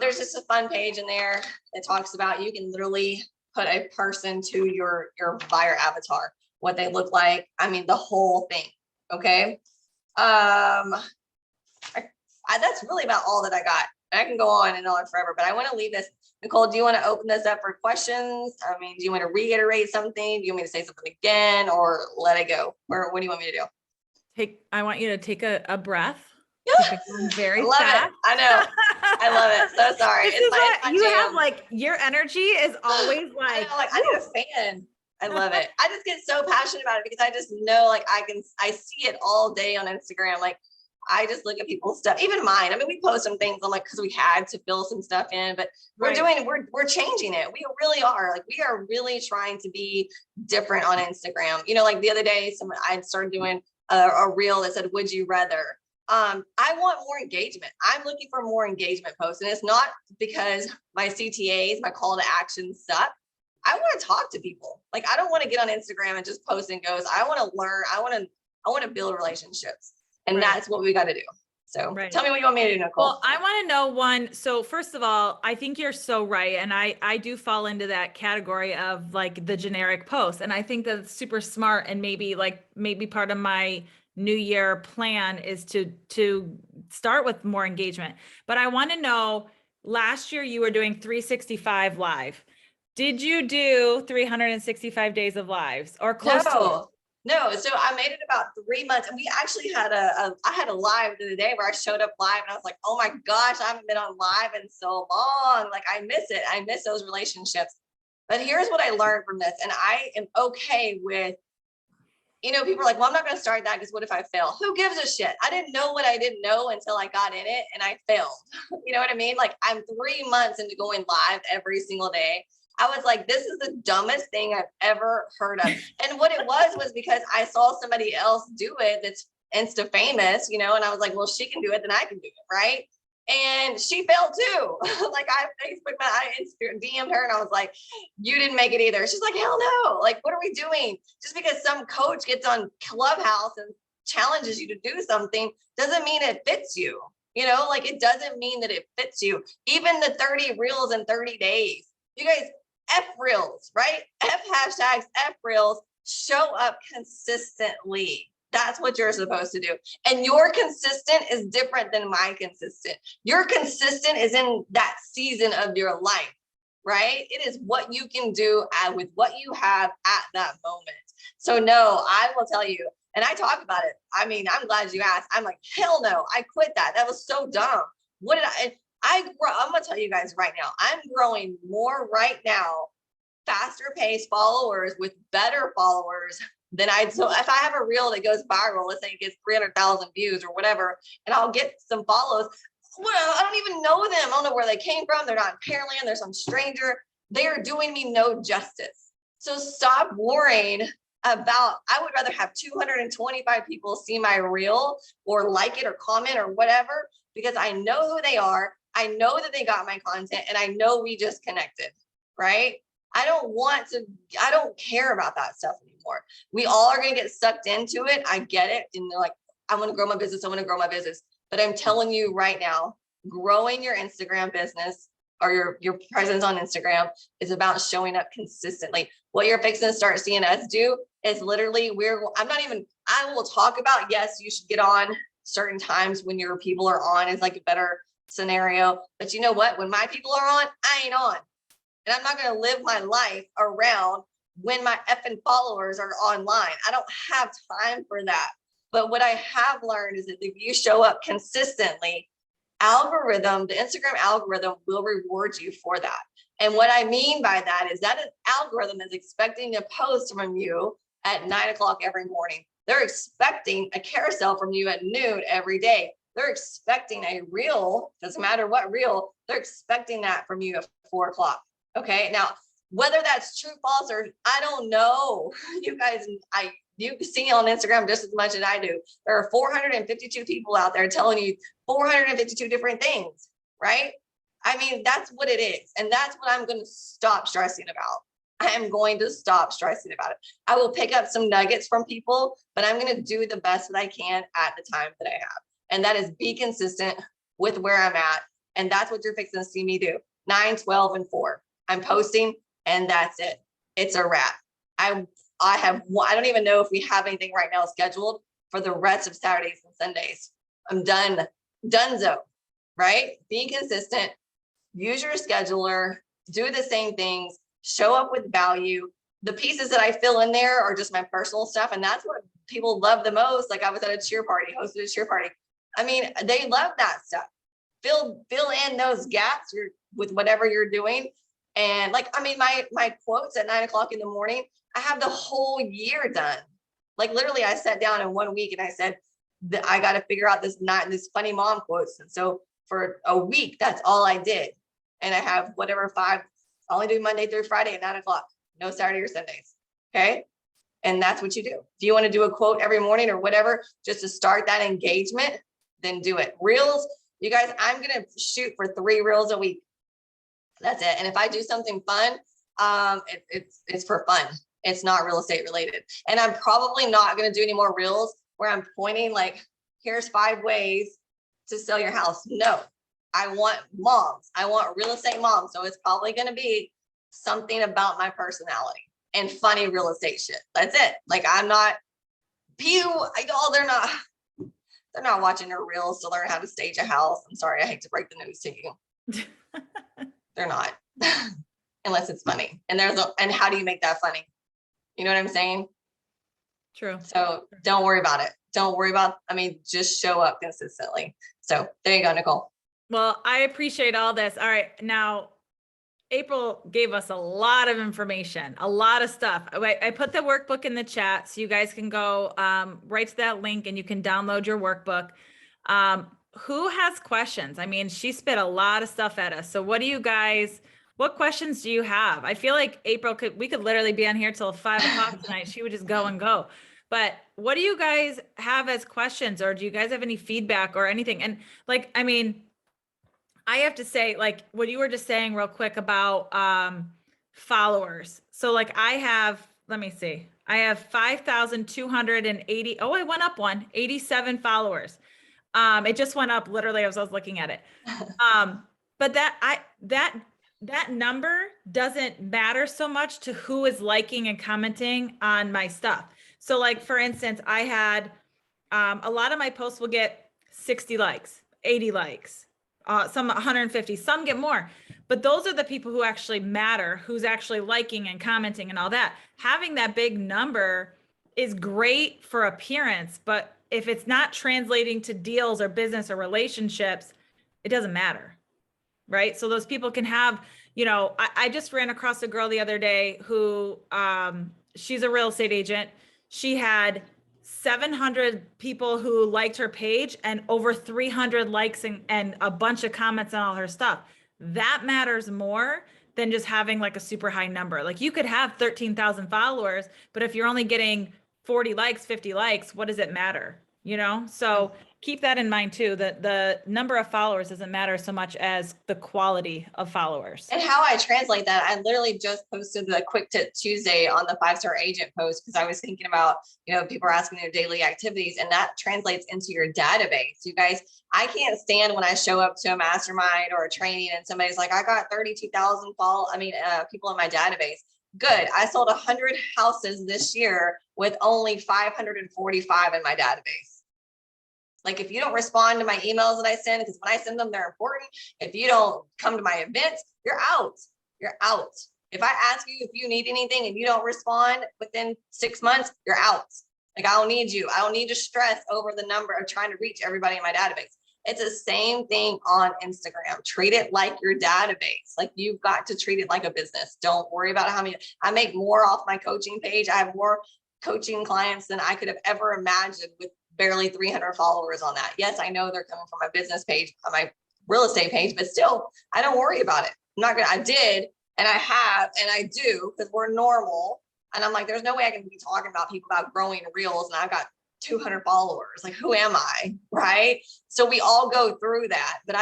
Speaker 3: There's just a fun page in there that talks about, you can literally put a person to your buyer avatar, what they look like. I mean, the whole thing. Okay. That's really about all that I got. I can go on and on forever, but I want to leave this. Nicole, do you want to open this up for questions? I mean, do you want to reiterate something? Do you want me to say something again or let it go? Or what do you want me to do?
Speaker 2: I want you to take a breath.
Speaker 3: Yeah.
Speaker 2: Very
Speaker 3: I love
Speaker 2: fast.
Speaker 3: it. I know. I love it. So sorry.
Speaker 2: This is what you have, like, your energy is always like,
Speaker 3: I need a fan. I love it. I just get so passionate about it because I just know like I see it all day on Instagram. Like I just look at people's stuff, even mine. I mean, we post some things on like, cause we had to fill some stuff in, but we're changing it. We really are. Like we are really trying to be different on Instagram. You know, like the other day, I started doing a reel that said, would you rather? I want more engagement. I'm looking for more engagement posts. And it's not because my CTAs, my call to action suck. I want to talk to people. Like, I don't want to get on Instagram and just post and goes. I want to learn. I want to build relationships. And that's what we got to do. So tell me what you want me to do, Nicole.
Speaker 2: Well, I want to know one. So first of all, I think you're so right. And I do fall into that category of like the generic post. And I think that's super smart. And maybe part of my New Year plan is to start with more engagement. But I want to know, last year you were doing 365 live. Did you do 365 days of lives or close to it?
Speaker 3: No, so I made it about 3 months, and we actually had I had a live the other day where I showed up live, and I was like, oh my gosh, I haven't been on live in so long. Like I miss it. I miss those relationships. But here's what I learned from this, and I am okay with, you know, people are like, well, I'm not going to start that because what if I fail? Who gives a shit? I didn't know what I didn't know until I got in it and I failed. You know what I mean? Like I'm 3 months into going live every single day. I was like, this is the dumbest thing I've ever heard of. And what it was because I saw somebody else do it that's Insta famous, you know, and I was like, well, she can do it, then I can do it, right? And she failed too. Like I DM'd her and I was like, you didn't make it either. She's like, hell no. Like, what are we doing? Just because some coach gets on Clubhouse and challenges you to do something doesn't mean it fits you. You know, like it doesn't mean that it fits you. Even the 30 reels in 30 days, you guys, F reels, right? F hashtags, F reels, show up consistently. That's what you're supposed to do. And your consistent is different than my consistent. Your consistent is in that season of your life, right? It is what you can do with what you have at that moment. So no, I will tell you, and I talk about it. I mean, I'm glad you asked. I'm like, hell no, I quit that. That was so dumb. What did I'm going to tell you guys right now, I'm growing more right now, faster paced followers with better followers than so if I have a reel that goes viral, let's say it gets 300,000 views or whatever, and I'll get some follows. Well, I don't even know them. I don't know where they came from. They're not in Pearland. They're some stranger. They are doing me no justice. So stop worrying about, I would rather have 225 people see my reel or like it or comment or whatever, because I know who they are. I know that they got my content and I know we just connected, right? I don't care about that stuff anymore. We all are going to get sucked into it. I get it. And they're like, I want to grow my business. I want to grow my business. But I'm telling you right now, growing your Instagram business or your presence on Instagram is about showing up consistently. What you're fixing to start seeing us do is literally I will talk about, yes, you should get on certain times when your people are on is like a better scenario. But you know what? When my people are on, I ain't on. And I'm not going to live my life around when my effing followers are online. I don't have time for that. But what I have learned is that if you show up consistently, the Instagram algorithm will reward you for that. And what I mean by that is that an algorithm is expecting a post from you at 9 o'clock every morning. They're expecting a carousel from you at noon every day. They're expecting a reel, doesn't matter what reel, they're expecting that from you at 4 o'clock. Okay, now whether that's true, false, or I don't know, you guys, you see on Instagram just as much as I do. There are 452 people out there telling you 452 different things, right? I mean, that's what it is. And that's what I'm going to stop stressing about. I am going to stop stressing about it. I will pick up some nuggets from people, but I'm going to do the best that I can at the time that I have. And that is be consistent with where I'm at. And that's what you're fixing to see me do. 9, 12, and 4. I'm posting and that's it. It's a wrap. I don't even know if we have anything right now scheduled for the rest of Saturdays and Sundays. I'm done. Donezo, right? Be consistent, use your scheduler, do the same things, show up with value. The pieces that I fill in there are just my personal stuff. And that's what people love the most. Like I was at a cheer party, hosted a cheer party. I mean, they love that stuff. Fill in those gaps with whatever you're doing. And like, I mean, my quotes at 9 o'clock in the morning, I have the whole year done. Like literally I sat down in 1 week and I said that I got to figure out this funny mom quotes. And so for a week, that's all I did. And I have whatever I only do Monday through Friday at 9 o'clock, no Saturday or Sundays. Okay. And that's what you do. If you want to do a quote every morning or whatever, just to start that engagement, then do it. Reels, you guys, I'm going to shoot for 3 reels a week. That's it. And if I do something fun, it's for fun. It's not real estate related. And I'm probably not going to do any more reels where I'm pointing like, here's 5 ways to sell your house. No, I want moms. I want real estate moms. So it's probably going to be something about my personality and funny real estate shit. That's it. Like I'm not they're not watching their reels to learn how to stage a house. I'm sorry. I hate to break the news to you. They're not, unless it's funny. And and how do you make that funny? You know what I'm saying?
Speaker 2: True.
Speaker 3: So don't worry about it. Just show up consistently. So there you go, Nicole.
Speaker 2: Well, I appreciate all this. All right. Now, April gave us a lot of information, a lot of stuff. I put the workbook in the chat so you guys can go right to that link and you can download your workbook. Who has questions? I mean, she spit a lot of stuff at us. So what questions do you have? I feel like we could literally be on here till 5 o'clock tonight. She would just go and go. But what do you guys have as questions, or do you guys have any feedback or anything? And like, I mean, I have to say, like what you were just saying real quick about followers. So like let me see, I have 5,280. Oh, I went up 87 followers. It just went up literally as I was looking at it. But that number doesn't matter so much to who is liking and commenting on my stuff. So like, for instance, I had a lot of my posts will get 60 likes, 80 likes, some 150, some get more. But those are the people who actually matter, who's actually liking and commenting and all that. Having that big number is great for appearance, but if it's not translating to deals or business or relationships, it doesn't matter, right? So those people can have, I just ran across a girl the other day who, she's a real estate agent. She had 700 people who liked her page and over 300 likes and a bunch of comments on all her stuff. That matters more than just having like a super high number. Like you could have 13,000 followers, but if you're only getting 40 likes, 50 likes, what does it matter? So keep that in mind too, that the number of followers doesn't matter so much as the quality of followers.
Speaker 3: And how I translate that, I literally just posted the Quick Tip Tuesday on the 5-star agent post because I was thinking about, people are asking their daily activities, and that translates into your database. You guys, I can't stand when I show up to a mastermind or a training and somebody's like, I got 32,000 people in my database. Good. I sold 100 houses this year with only 545 in my database. Like if you don't respond to my emails that I send, because when I send them, they're important. If you don't come to my events, you're out. You're out. If I ask you if you need anything and you don't respond within 6 months, you're out. Like I don't need you. I don't need to stress over the number of trying to reach everybody in my database. It's the same thing on Instagram. Treat it like your database. Like you've got to treat it like a business. Don't worry about how many. I make more off my coaching page. I have more coaching clients than I could have ever imagined with barely 300 followers on that. Yes, I know they're coming from my business page, on my real estate page, but still, I don't worry about it. I did, and I have, and I do, because we're normal. And I'm like, there's no way I can be talking about people about growing reels, and I've got 200 followers. Like, who am I? Right? So we all go through that, but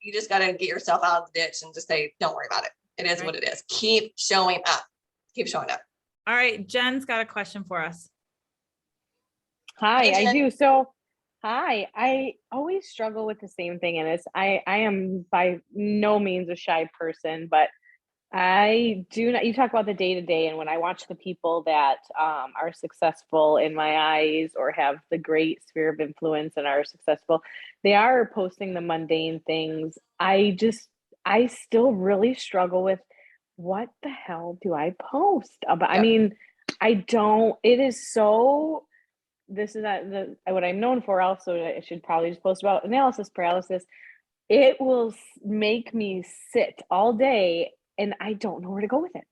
Speaker 3: you just got to get yourself out of the ditch and just say, don't worry about it. It is what it is. Keep showing up. Keep showing up.
Speaker 2: All right. Jen's got a question for us.
Speaker 4: Hi,
Speaker 3: Hey,
Speaker 4: I do. So, hi, I always struggle with the same thing. And I am by no means a shy person, but I do not, you talk about the day to day. And when I watch the people that are successful in my eyes or have the great sphere of influence and are successful, they are posting the mundane things. I still really struggle with what the hell do I post about? I mean, it is so, this is what I'm known for. Also, I should probably just post about analysis paralysis. It will make me sit all day and I don't know where to go with it.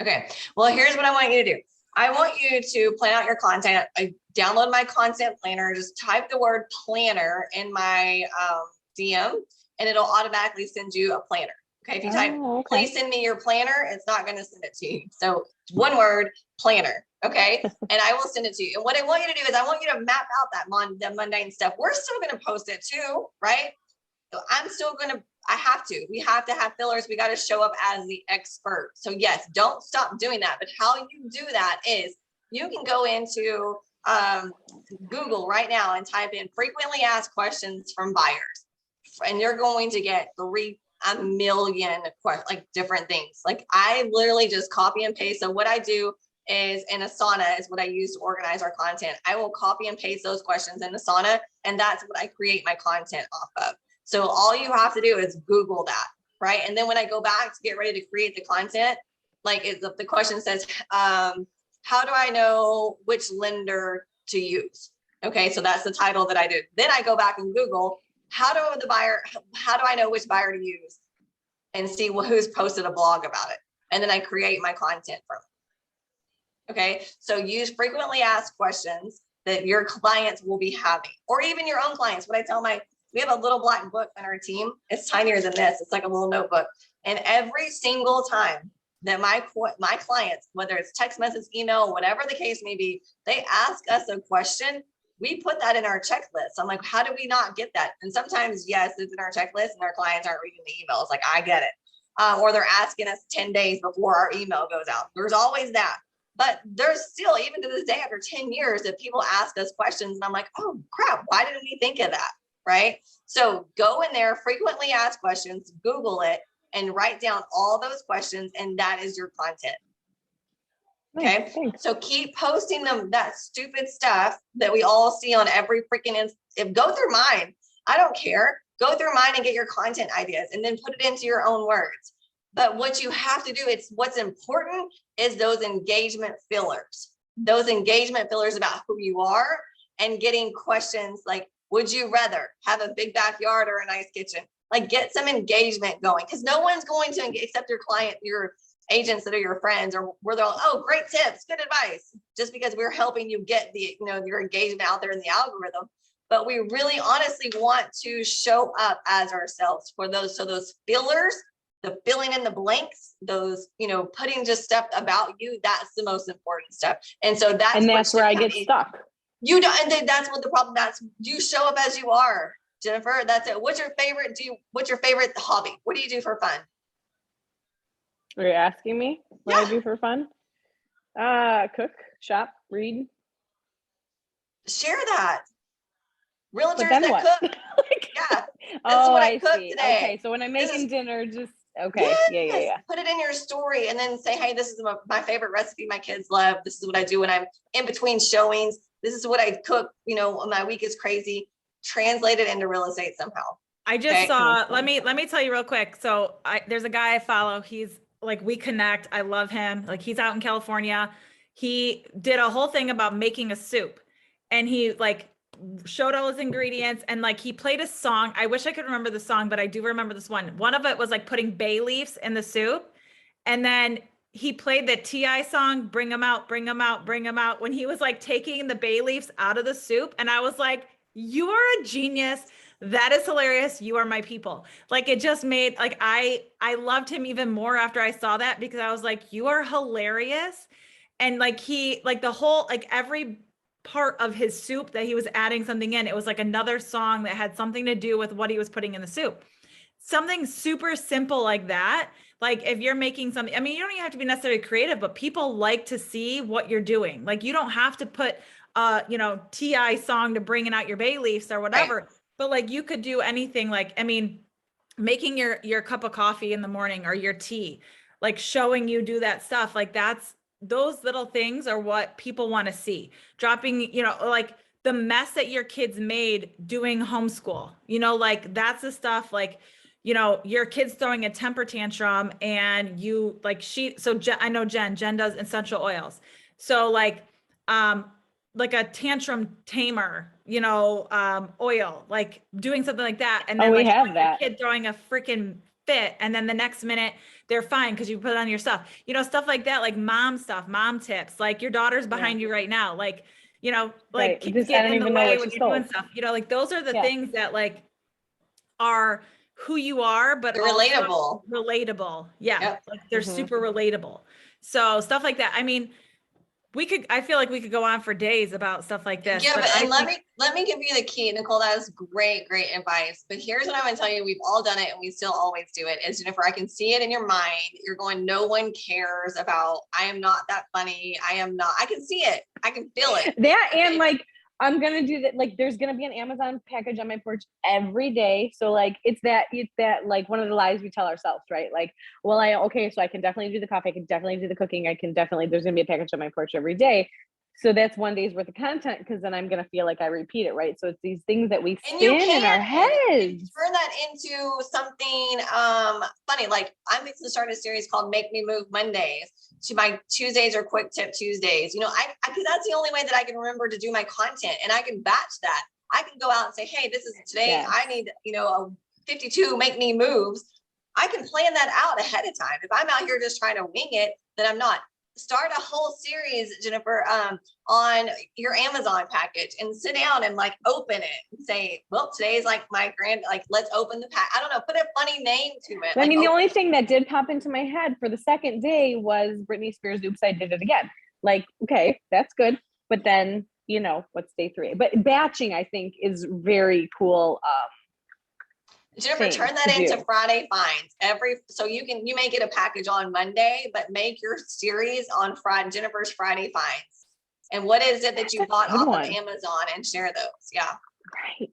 Speaker 3: Okay. Well, here's what I want you to do. I want you to plan out your content. I download my content planner. Just type the word planner in my DM, and it'll automatically send you a planner. Okay. If you type, please send me your planner, it's not going to send it to you. So one word, planner. Okay. And I will send it to you. And what I want you to do is I want you to map out that the mundane stuff. We're still going to post it too, right? So I'm still going to, we have to have fillers. We got to show up as the expert. So yes, don't stop doing that. But how you do that is you can go into Google right now and type in frequently asked questions from buyers. And you're going to get a million like different things. Like I literally just copy and paste. So what I do is in Asana is what I use to organize our content. I will copy and paste those questions in Asana, and that's what I create my content off of. So all you have to do is Google that, right? And then when I go back to get ready to create the content, like the question says, how do I know which lender to use? Okay, so that's the title that I do. Then I go back and Google, how do I know which buyer to use and see who's posted a blog about it? And then I create my content from it. Okay, so use frequently asked questions that your clients will be having, or even your own clients. What I tell we have a little black book on our team. It's tinier than this. It's like a little notebook. And every single time that my clients, whether it's text message, email, whatever the case may be, they ask us a question, we put that in our checklist. I'm like, how do we not get that? And sometimes, yes, it's in our checklist and our clients aren't reading the emails. Like, I get it. Or they're asking us 10 days before our email goes out. There's always that. But there's still, even to this day, after 10 years, that people ask us questions and I'm like, oh crap, why didn't we think of that? Right? So go in there, frequently asked questions, Google it, and write down all those questions, and that is your content. Okay.
Speaker 4: Thanks.
Speaker 3: So keep posting that stupid stuff that we all see on every freaking go through mine. I don't care. Go through mine and get your content ideas and then put it into your own words. But what you have to do, what's important is those engagement fillers. Those engagement fillers about who you are and getting questions like, would you rather have a big backyard or a nice kitchen? Like, get some engagement going, because no one's going to engage except your client, your agents that are your friends, or where they're all, oh, great tips, good advice, just because we're helping you get your engagement out there in the algorithm. But we really honestly want to show up as ourselves for those. So those fillers, the filling in the blanks, those, putting just stuff about you, that's the most important stuff. And so that's
Speaker 4: where I get stuck.
Speaker 3: You don't, and then that's what the problem, you show up as you are, Jennifer. That's it. What's your favorite hobby? What do you do for fun?
Speaker 4: Are you asking me what I do for fun? Cook, shop, read.
Speaker 3: Share that. Realtors
Speaker 4: But then
Speaker 3: that
Speaker 4: what?
Speaker 3: cook. Yeah.
Speaker 4: Oh,
Speaker 3: what
Speaker 4: I
Speaker 3: cooked
Speaker 4: see.
Speaker 3: today.
Speaker 4: Okay, so when I'm making dinner, just okay.
Speaker 3: Yes.
Speaker 4: Yeah.
Speaker 3: Put it in your story and then say, hey, this is my favorite recipe my kids love. This is what I do when I'm in between showings. This is what I cook. My week is crazy. Translate it into real estate somehow.
Speaker 2: I just saw, let me tell you real quick. So there's a guy I follow. He's like, we connect. I love him. Like, he's out in California. He did a whole thing about making a soup, and he like showed all his ingredients, and like he played a song. I wish I could remember the song, but I do remember this one. One of it was like putting bay leaves in the soup. And then he played the TI song, bring them out, bring them out, bring them out, when he was like taking the bay leaves out of the soup. And I was like, you are a genius. That is hilarious. You are my people. Like, it just made, like, I loved him even more after I saw that, because I was like, you are hilarious. And like, the whole, like every part of his soup that he was adding something in, it was like another song that had something to do with what he was putting in the soup. Something super simple like that. Like, if you're making something, I mean, you don't even have to be necessarily creative, but people like to see what you're doing. Like, you don't have to put TI song to bringing out your bay leaves or whatever, right. But like, you could do anything. Like, I mean, making your cup of coffee in the morning or your tea, like showing you do that stuff. Like, those little things are what people want to see. Dropping, like the mess that your kids made doing homeschool, like that's the stuff, like, your kid's throwing a temper tantrum and you like, I know Jen does essential oils. So like a tantrum tamer, oil, like doing something like that. And then
Speaker 4: we
Speaker 2: like
Speaker 4: have that
Speaker 2: kid throwing a freaking fit. And then the next minute they're fine because you put it on your stuff, you know, stuff like that, like mom stuff, mom tips, like your daughter's behind you right now. Like, you know, like
Speaker 4: Right.
Speaker 2: kids
Speaker 4: Just, I
Speaker 2: get
Speaker 4: don't
Speaker 2: in the
Speaker 4: even know
Speaker 2: way
Speaker 4: what
Speaker 2: when
Speaker 4: she
Speaker 2: you're doing
Speaker 4: stole.
Speaker 2: stuff, you know, like those are the
Speaker 4: Yeah.
Speaker 2: things that like are who you are, but
Speaker 3: They're
Speaker 2: also
Speaker 3: relatable.
Speaker 2: relatable. Yeah.
Speaker 3: Yep.
Speaker 2: Like they're
Speaker 4: Mhm.
Speaker 2: super relatable. So stuff like that. I mean, I feel like we could go on for days about stuff like this.
Speaker 3: Yeah,
Speaker 2: but
Speaker 3: but
Speaker 2: I
Speaker 3: and
Speaker 2: think-
Speaker 3: let me give you the key, Nicole. That is great advice. But here's what I'm gonna tell you: we've all done it, and we still always do it. Is Jennifer, I can see it in your mind. You're going, no one cares about. I am not that funny. I am not. I can see it. I can feel it.
Speaker 4: That and like I'm gonna do that. Like there's gonna be an Amazon package on my porch every day. So like it's that like one of the lies we tell ourselves, right? Like, well, so I can definitely do the coffee, I can definitely do the cooking, there's gonna be a package on my porch every day. So that's one day's worth of content because then I'm gonna feel like I repeat it, right? So it's these things that we
Speaker 3: And you
Speaker 4: spin in our heads.
Speaker 3: turn that into something funny. Like I'm going to start a series called Make Me Move Mondays. To my Tuesdays or Quick Tip Tuesdays. You know, I that's the only way that I can remember to do my content, and I can batch that. I can go out and say, hey, this is today.
Speaker 4: Yes.
Speaker 3: I need, you know, a 52 make me moves. I can plan that out ahead of time. If I'm out here just trying to wing it, then I'm not. Start a whole series, Jennifer, on your Amazon package and sit down and like open it and say, well, today's like let's open the pack. I don't know, put a funny name to it.
Speaker 4: I mean, the only thing that did pop into my head for the second day was Britney Spears' Oops, I Did It Again. Like, okay, that's good. But then, you know, what's day 3? But batching, I think, is very cool.
Speaker 3: Jennifer, turn that into Friday finds so you may get a package on Monday, but make your series on Friday, Jennifer's Friday finds. And what is it that you bought off of Amazon and share those? Yeah.
Speaker 4: Right.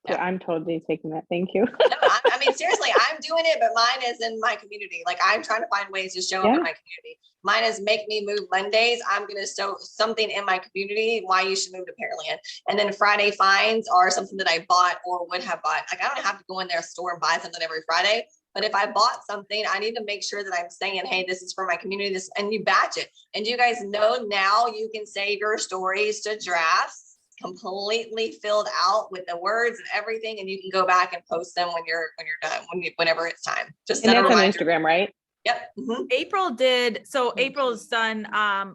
Speaker 4: Yeah. I'm totally taking that. Thank you.
Speaker 3: No, I mean, seriously, I'm doing it, but mine is in my community. Like I'm trying to find ways to show up in my community. Mine is Make Me Move Mondays. I'm going to show something in my community, why you should move to Pearland. And then Friday finds are something that I bought or would have bought. Like I don't have to go in their store and buy something every Friday. But if I bought something, I need to make sure that I'm saying, hey, this is for my community, and you batch it. And you guys know now you can save your stories to drafts completely filled out with the words and everything, and you can go back and post them when you're done, whenever it's time. Just
Speaker 4: and that's on Instagram, right?
Speaker 3: Yep. Mm-hmm.
Speaker 2: April's done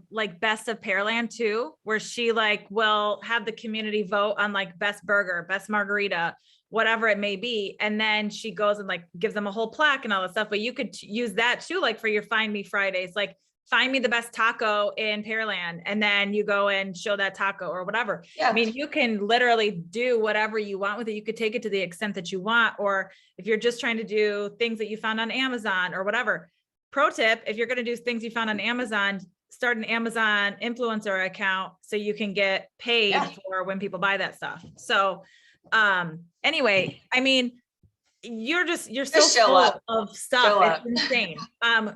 Speaker 2: like best of Pearland too, where she like will have the community vote on like best burger, best margarita, whatever it may be, and then she goes and like gives them a whole plaque and all that stuff. But you could use that too, like for your Find Me Fridays, like find me the best taco in Pearland, and then you go and show that taco or whatever. Yeah. I mean, you can literally do whatever you want with it. You could take it to the extent that you want, or if you're just trying to do things that you found on Amazon or whatever. Pro tip, if you're going to do things you found on Amazon, start an Amazon influencer account so you can get paid for when people buy that stuff. So anyway, I mean, you're so full of stuff. It's insane.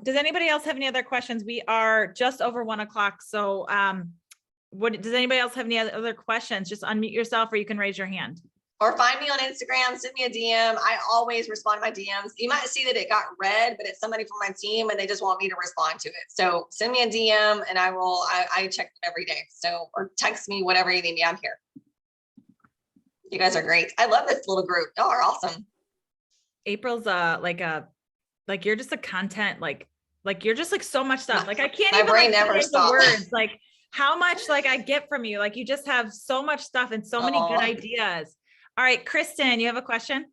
Speaker 2: Does anybody else have any other questions? We are just over 1 o'clock. So does anybody else have any other questions? Just unmute yourself or you can raise your hand.
Speaker 3: Or find me on Instagram, send me a DM. I always respond to my DMs. You might see that it got read, but it's somebody from my team and they just want me to respond to it. So send me a DM and I check it every day. So, or text me, whatever you need me, I'm here. You guys are great. I love this little group. Y'all are awesome.
Speaker 2: April's like you're just a content, like you're just like so much stuff. Like I can't
Speaker 3: my
Speaker 2: even
Speaker 3: brain
Speaker 2: like,
Speaker 3: never stops.
Speaker 2: Words. Like how much like I get from you. Like you just have so much stuff and so many good ideas. All right, Kristen, you have a question?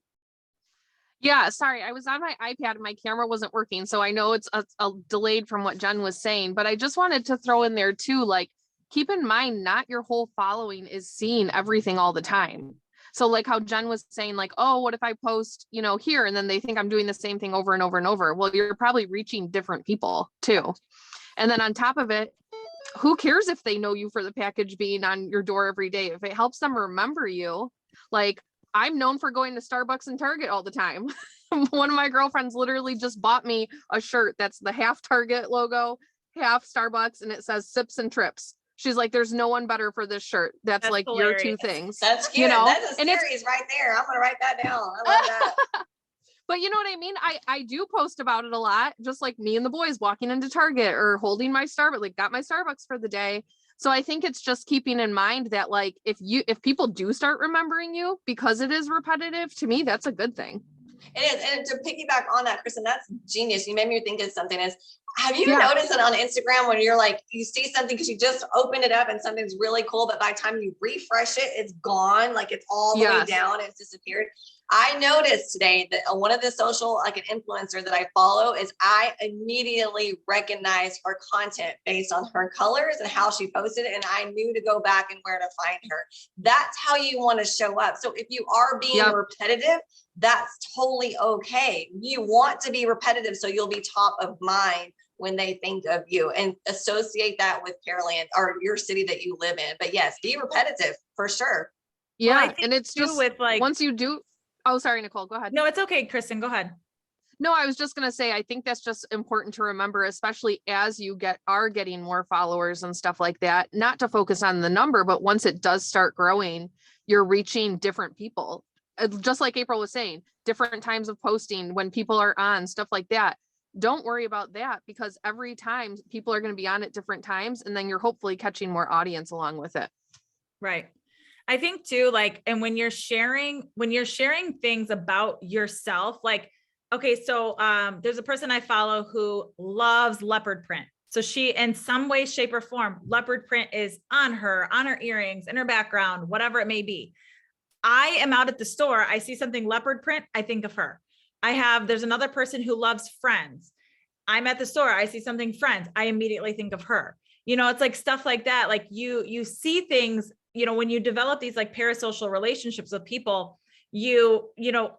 Speaker 5: Yeah, sorry, I was on my iPad and my camera wasn't working. So I know it's a delayed from what Jen was saying, but I just wanted to throw in there too, like keep in mind, not your whole following is seeing everything all the time. So like how Jen was saying, like, oh, what if I post, here, and then they think I'm doing the same thing over and over and over. Well, you're probably reaching different people too. And then on top of it, who cares if they know you for the package being on your door every day? If it helps them remember you, like I'm known for going to Starbucks and Target all the time. One of my girlfriends literally just bought me a shirt that's the half Target logo, half Starbucks, and it says sips and trips. She's like, there's no one better for this shirt. That's like hilarious. Your 2 things.
Speaker 3: That's cute. That's a series right there. I'm going to write that down. I love that.
Speaker 5: But you know what I mean? I do post about it a lot, just like me and the boys walking into Target or holding my Starbucks, like got my Starbucks for the day. So I think it's just keeping in mind that like, if people do start remembering you because it is repetitive, to me, that's a good thing.
Speaker 3: It is. And to piggyback on that, Kristen, that's genius. You made me think of something is, have you
Speaker 5: Yeah.
Speaker 3: noticed that on Instagram when you're like, you see something because you just opened it up and something's really cool, but by the time you refresh it, it's gone. Like it's all the way
Speaker 5: Yes.
Speaker 3: down. It's disappeared. I noticed today that one of the social, like an influencer that I follow is I immediately recognize her content based on her colors and how she posted it. And I knew to go back and where to find her. That's how you want to show up. So if you are being
Speaker 5: Yep.
Speaker 3: repetitive, that's totally okay. You want to be repetitive so you'll be top of mind when they think of you, and associate that with Pearland or your city that you live in. But yes, be repetitive for sure.
Speaker 2: Well, I
Speaker 5: Yeah.
Speaker 2: think
Speaker 5: And it's
Speaker 2: too
Speaker 5: just
Speaker 2: with like,
Speaker 5: once you do, oh, sorry, Nicole, go ahead.
Speaker 2: no, it's okay, Kristen, go ahead.
Speaker 5: No, I was just gonna say, I think that's just important to remember, especially as you are getting more followers and stuff like that, not to focus on the number, but once it does start growing, you're reaching different people. Just like April was saying, different times of posting when people are on, stuff like that. Don't worry about that, because every time people are going to be on at different times, and then you're hopefully catching more audience along with it.
Speaker 2: Right. I think too, like, and when you're sharing things about yourself, like, okay, so there's a person I follow who loves leopard print. So she, in some way, shape or form, leopard print is on her earrings, in her background, whatever it may be. I am out at the store, I see something leopard print, I think of her. There's another person who loves Friends. I'm at the store, I see something Friends, I immediately think of her. It's like stuff like that. Like you see things, when you develop these like parasocial relationships with people, you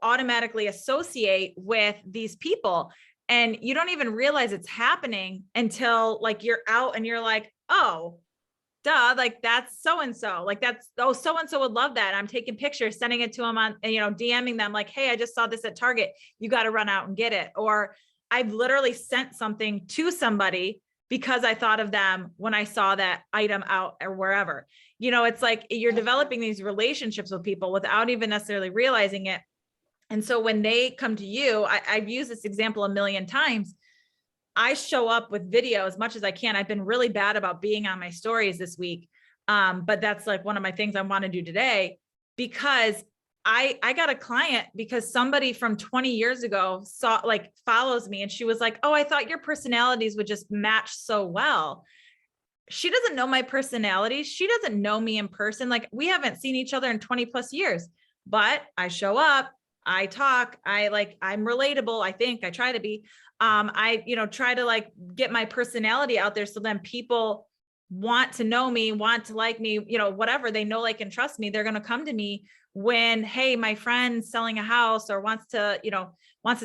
Speaker 2: automatically associate with these people, and you don't even realize it's happening until like you're out and you're like, oh, duh, like that's so-and-so, like that's, oh, so-and-so would love that. I'm taking pictures, sending it to them on, DMing them like, hey, I just saw this at Target. You got to run out and get it. Or I've literally sent something to somebody because I thought of them when I saw that item out or wherever. It's like you're developing these relationships with people without even necessarily realizing it. And so when they come to you, I've used this example a million times. I show up with video as much as I can. I've been really bad about being on my stories this week. But that's like one of my things I want to do today, because I got a client because somebody from 20 years ago follows me, and she was like, oh, I thought your personalities would just match so well. She doesn't know my personality. She doesn't know me in person. Like we haven't seen each other in 20 plus years, but I show up, I talk, I'm relatable. I think I try to be. I try to like get my personality out there, so then people want to know me, want to like me, whatever, they know, like, and trust me. They're going to come to me when, hey, my friend's selling a house or wants to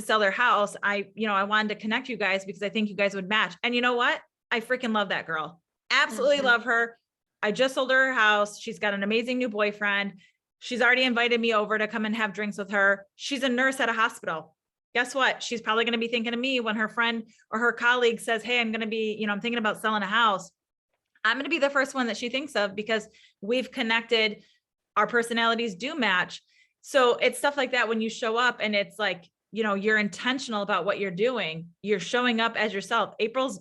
Speaker 2: sell their house. I wanted to connect you guys because I think you guys would match. And you know what? I freaking love that girl. Absolutely love her. I just sold her house. She's got an amazing new boyfriend. She's already invited me over to come and have drinks with her. She's a nurse at a hospital. Guess what? She's probably going to be thinking of me when her friend or her colleague says, hey, I'm going to be, I'm thinking about selling a house. I'm going to be the first one that she thinks of because we've connected. Our personalities do match. So it's stuff like that when you show up and it's like, you're intentional about what you're doing. You're showing up as yourself. April's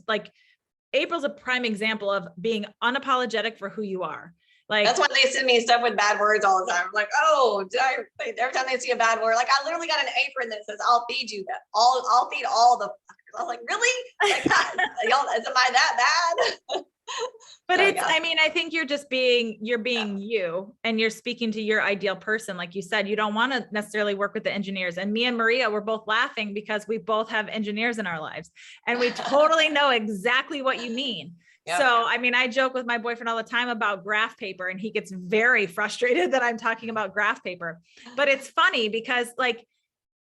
Speaker 2: a prime example of being unapologetic for who you are. Like, that's
Speaker 3: why they send me stuff with bad words all the time. I'm like, oh, every time they see a bad word, like I literally got an apron that says, I'll feed you that. I'll feed all the, I was like, really? Like, y'all, am I that bad?
Speaker 2: But so, I mean, I think you're just being you, and you're speaking to your ideal person. Like you said, you don't want to necessarily work with the engineers. And me and Maria were both laughing because we both have engineers in our lives, and we totally know exactly what you mean. Yep. So, I mean, I joke with my boyfriend all the time about graph paper, and he gets very frustrated that I'm talking about graph paper. But it's funny because like,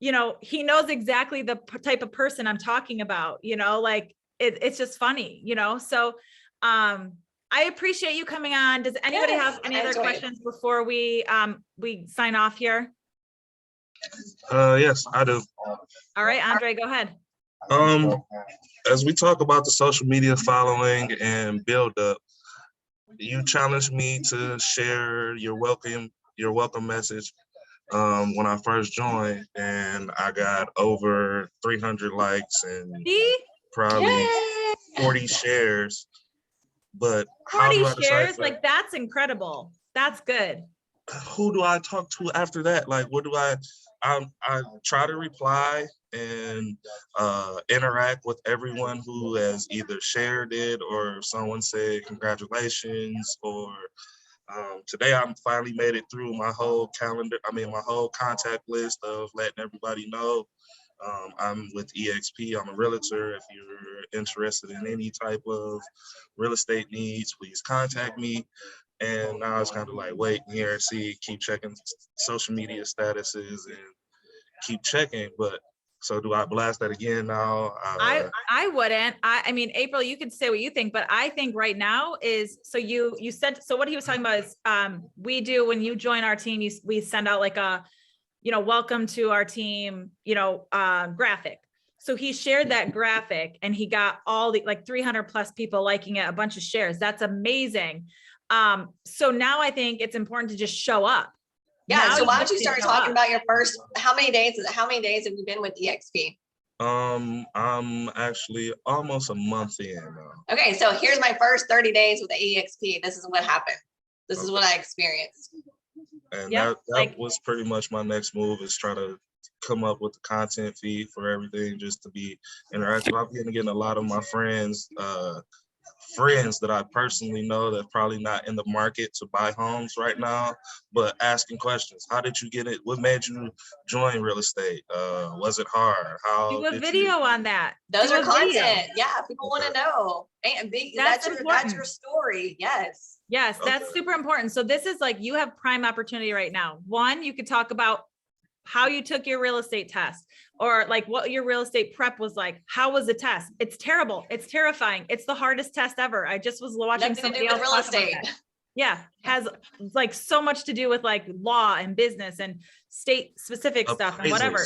Speaker 2: he knows exactly the type of person I'm talking about, like it's just funny, so I appreciate you coming on. Does anybody have any other questions before we sign off here?
Speaker 6: Yes, I do.
Speaker 2: All right, Andre, go ahead.
Speaker 6: As we talk about the social media following and build up, you challenged me to share your welcome message when I first joined, and I got over 300 likes and probably 40 shares. But
Speaker 2: 40 shares, like that's incredible. That's good.
Speaker 6: who do I talk to after that? Like, what do I try to reply and interact with everyone who has either shared it or someone said congratulations, or today I finally made it through my whole calendar. I mean, my whole contact list of letting everybody know I'm with EXP. I'm a realtor. If you're interested in any type of real estate needs, please contact me. And now it's kind of like wait here and see, keep checking social media statuses and keep checking. But so do I blast that again now?
Speaker 2: I wouldn't. I mean, April, you could say what you think, but I think right now is, so you said, so what he was talking about is we do, when you join our team, we send out like a, welcome to our team, graphic. So he shared that graphic and he got all the like 300 plus people liking it, a bunch of shares. That's amazing. So now I think it's important to just show up.
Speaker 3: Yeah.
Speaker 2: Now
Speaker 3: So why don't you
Speaker 2: get to
Speaker 3: start
Speaker 2: show
Speaker 3: talking
Speaker 2: up.
Speaker 3: about your first, how many days have you been with EXP?
Speaker 6: I'm actually almost a month in now.
Speaker 3: Okay. So here's my first 30 days with the EXP. This is what happened. This is what I experienced.
Speaker 6: And
Speaker 2: Yep,
Speaker 6: that was pretty much my next move, is try to come up with the content feed for everything just to be interactive. I'm getting a lot of my friends that I personally know that probably not in the market to buy homes right now, but asking questions. How did you get it? What made you join real estate? Was it hard? How
Speaker 2: Do a
Speaker 6: did
Speaker 2: video
Speaker 6: you?
Speaker 2: on that.
Speaker 3: Those
Speaker 2: Do
Speaker 3: are
Speaker 2: a video.
Speaker 3: content. Yeah. People want to know. And that's your
Speaker 2: important.
Speaker 3: story. Yes.
Speaker 2: Yes, that's super important. So this is like, you have prime opportunity right now. One, you could talk about how you took your real estate test, or like what your real estate prep was like. How was the test? It's terrible. It's terrifying. It's the hardest test ever. I just was watching
Speaker 3: Nothing to
Speaker 2: somebody
Speaker 3: do
Speaker 2: else
Speaker 3: with real
Speaker 2: talk about
Speaker 3: estate.
Speaker 2: that. Yeah, has like so much to do with like law and business and state specific stuff and whatever.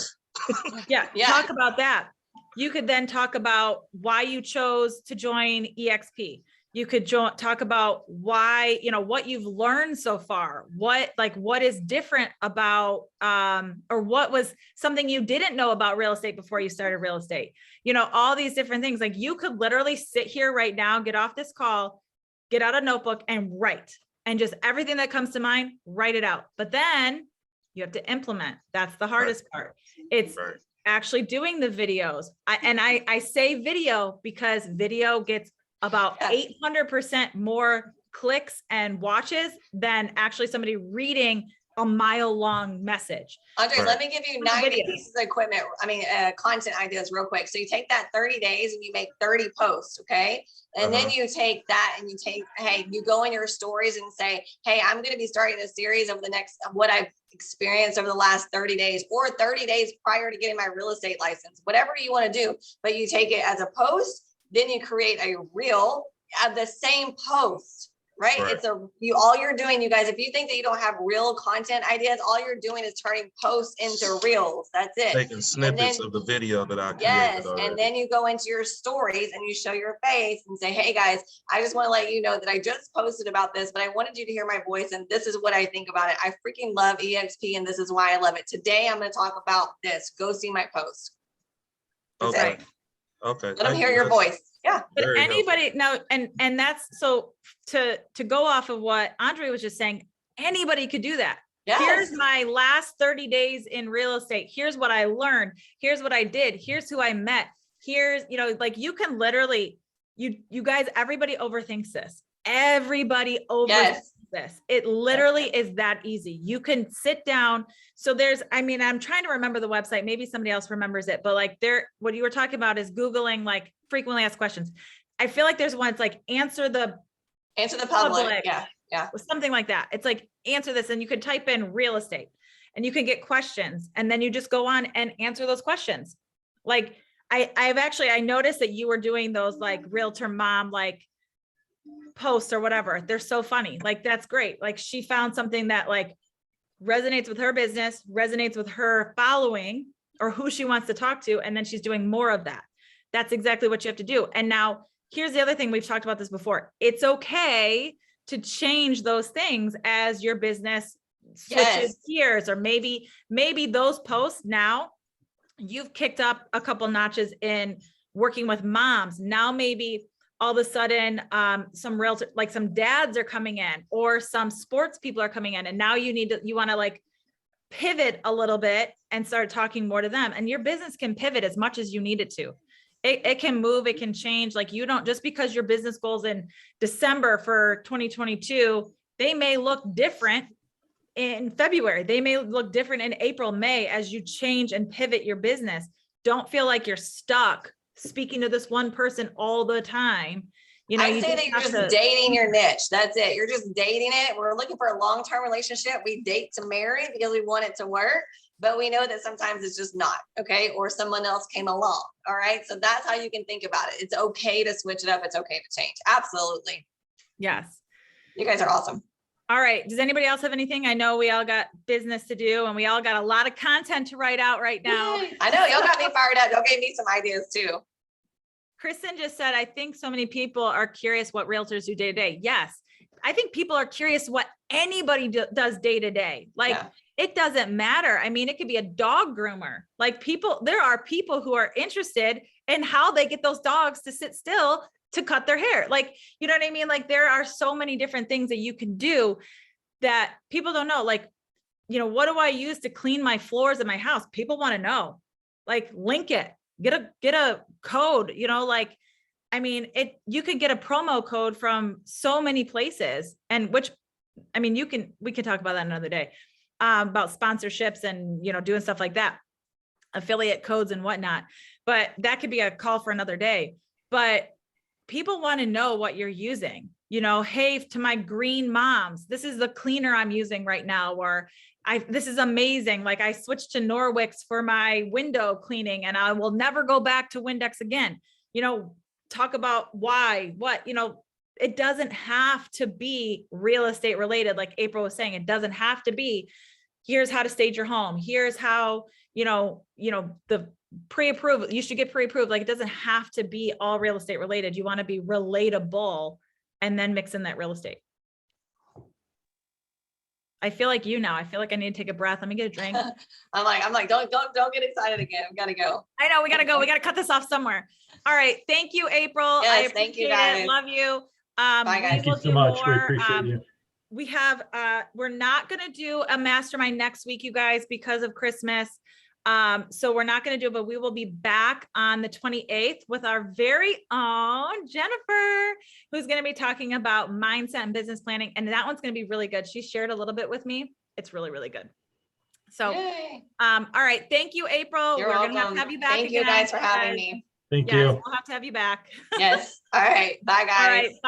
Speaker 2: Yeah,
Speaker 3: Yeah.
Speaker 2: talk about that. You could then talk about why you chose to join EXP. You could talk about why, what you've learned so far, what is different about, or what was something you didn't know about real estate before you started real estate, all these different things. Like, you could literally sit here right now, get off this call, get out a notebook and write, and just everything that comes to mind, write it out. But then you have to implement. That's the hardest part. It's actually doing the videos. I say video because video gets about 800% more clicks and watches than actually somebody reading a mile-long message.
Speaker 3: Andre, let me give you 90
Speaker 2: Video.
Speaker 3: pieces of equipment. Content ideas real quick. So you take that 30 days and you make 30 posts. Okay. And then you take that and you go in your stories and say, hey, I'm going to be starting a series of what I've experienced over the last 30 days or 30 days prior to getting my real estate license, whatever you want to do, but you take it as a post. Then you create a reel of the same post, right? It's all you're doing, you guys, if you think that you don't have real content ideas, all you're doing is turning posts into reels. That's it.
Speaker 6: Taking snippets of the video that I created.
Speaker 3: Yes.
Speaker 6: already.
Speaker 3: And then you go into your stories and you show your face and say, hey guys, I just want to let you know that I just posted about this, but I wanted you to hear my voice. And this is what I think about it. I freaking love EXP. And this is why I love it. Today, I'm going to talk about this. Go see my post.
Speaker 6: Okay. Okay.
Speaker 3: Let them hear your voice. Yeah.
Speaker 2: But anybody now, and that's, so to go off of what Andre was just saying, anybody could do that.
Speaker 3: Yes.
Speaker 2: Here's my last 30 days in real estate. Here's what I learned. Here's what I did. Here's who I met. Here's, like, you can literally, you guys, everybody overthinks this. Everybody overthinks this. It literally is that easy. You can sit down. So I'm trying to remember the website. Maybe somebody else remembers it, but like what you were talking about is Googling like frequently asked questions. I feel like there's one, it's like answer the
Speaker 3: public. Yeah.
Speaker 2: Something like that. It's like answer this, and you could type in real estate and you can get questions, and then you just go on and answer those questions. Like I noticed that you were doing those like realtor mom, like posts or whatever. They're so funny. Like, that's great. Like, she found something that like resonates with her business, resonates with her following or who she wants to talk to. And then she's doing more of that. That's exactly what you have to do. And now here's the other thing. We've talked about this before. It's okay to change those things as your business switches gears, or maybe those posts, now you've kicked up a couple notches in working with moms. Now maybe all of a sudden, some realtor, like some dads are coming in, or some sports people are coming in, and now you want to like pivot a little bit and start talking more to them. And your business can pivot as much as you need it to. It can move, it can change. Like, you don't, just because your business goals in December for 2022, they may look different in February. They may look different in April, May, as you change and pivot your business. Don't feel like you're stuck speaking to this one person all the time. You know,
Speaker 3: I say that you're
Speaker 2: have
Speaker 3: just dating your niche. That's it. You're just dating it. We're looking for a long-term relationship. We date to marry because we want it to work, but we know that sometimes it's just not, okay? Or someone else came along, all right? So that's how you can think about it. It's okay to switch it up. It's okay to change. Absolutely.
Speaker 2: Yes.
Speaker 3: You guys are awesome.
Speaker 2: All right. Does anybody else have anything? I know we all got business to do, and we all got a lot of content to write out right now.
Speaker 3: Yay. I know, y'all got me fired up. Y'all gave me some ideas too.
Speaker 2: Kristen just said, I think so many people are curious what realtors do day to day. Yes. I think people are curious what anybody does day to day. Like,
Speaker 3: Yeah.
Speaker 2: It doesn't matter. I mean, it could be a dog groomer. Like, there are people who are interested in how they get those dogs to sit still to cut their hair. Like, you know what I mean? Like, there are so many different things that you can do that people don't know. Like, you know, what do I use to clean my floors in my house? People want to know. Like, link it, get a code, you know, like, I mean, you could get a promo code from so many places, and which, I mean, we can talk about that another day, about sponsorships and, you know, doing stuff like that, affiliate codes and whatnot, but that could be a call for another day. But people want to know what you're using, you know, hey, to my green moms, this is the cleaner I'm using right now, or this is amazing. Like, I switched to Norwix for my window cleaning and I will never go back to Windex again. You know, talk about why, you know, it doesn't have to be real estate related. Like April was saying, it doesn't have to be, here's how to stage your home. Here's how, you know, the pre-approved, you should get pre-approved. Like, it doesn't have to be all real estate related. You want to be relatable and then mix in that real estate. I feel like I feel like I need to take a breath. Let me get a drink.
Speaker 3: I'm like, don't get excited again. We gotta go.
Speaker 2: I know, we gotta go. We gotta cut this off somewhere. All right. Thank you, April.
Speaker 3: Yes, thank you, guys.
Speaker 2: Love you.
Speaker 3: Bye, guys.
Speaker 1: Thank you so much. We appreciate you.
Speaker 2: We have, we're not going to do a mastermind next week, you guys, because of Christmas. So we're not going to do it, but we will be back on the 28th with our very own Jennifer, who's going to be talking about mindset and business planning. And that one's going to be really good. She shared a little bit with me. It's really, really good. So,
Speaker 3: Yay.
Speaker 2: all right. Thank you, April.
Speaker 3: You're
Speaker 2: We're
Speaker 3: welcome.
Speaker 2: going to have you back.
Speaker 3: Thank you guys for having me.
Speaker 1: Thank
Speaker 2: Yes,
Speaker 1: you.
Speaker 2: we'll have to have you back.
Speaker 3: Yes. All right. Bye, guys.
Speaker 2: All right. Bye.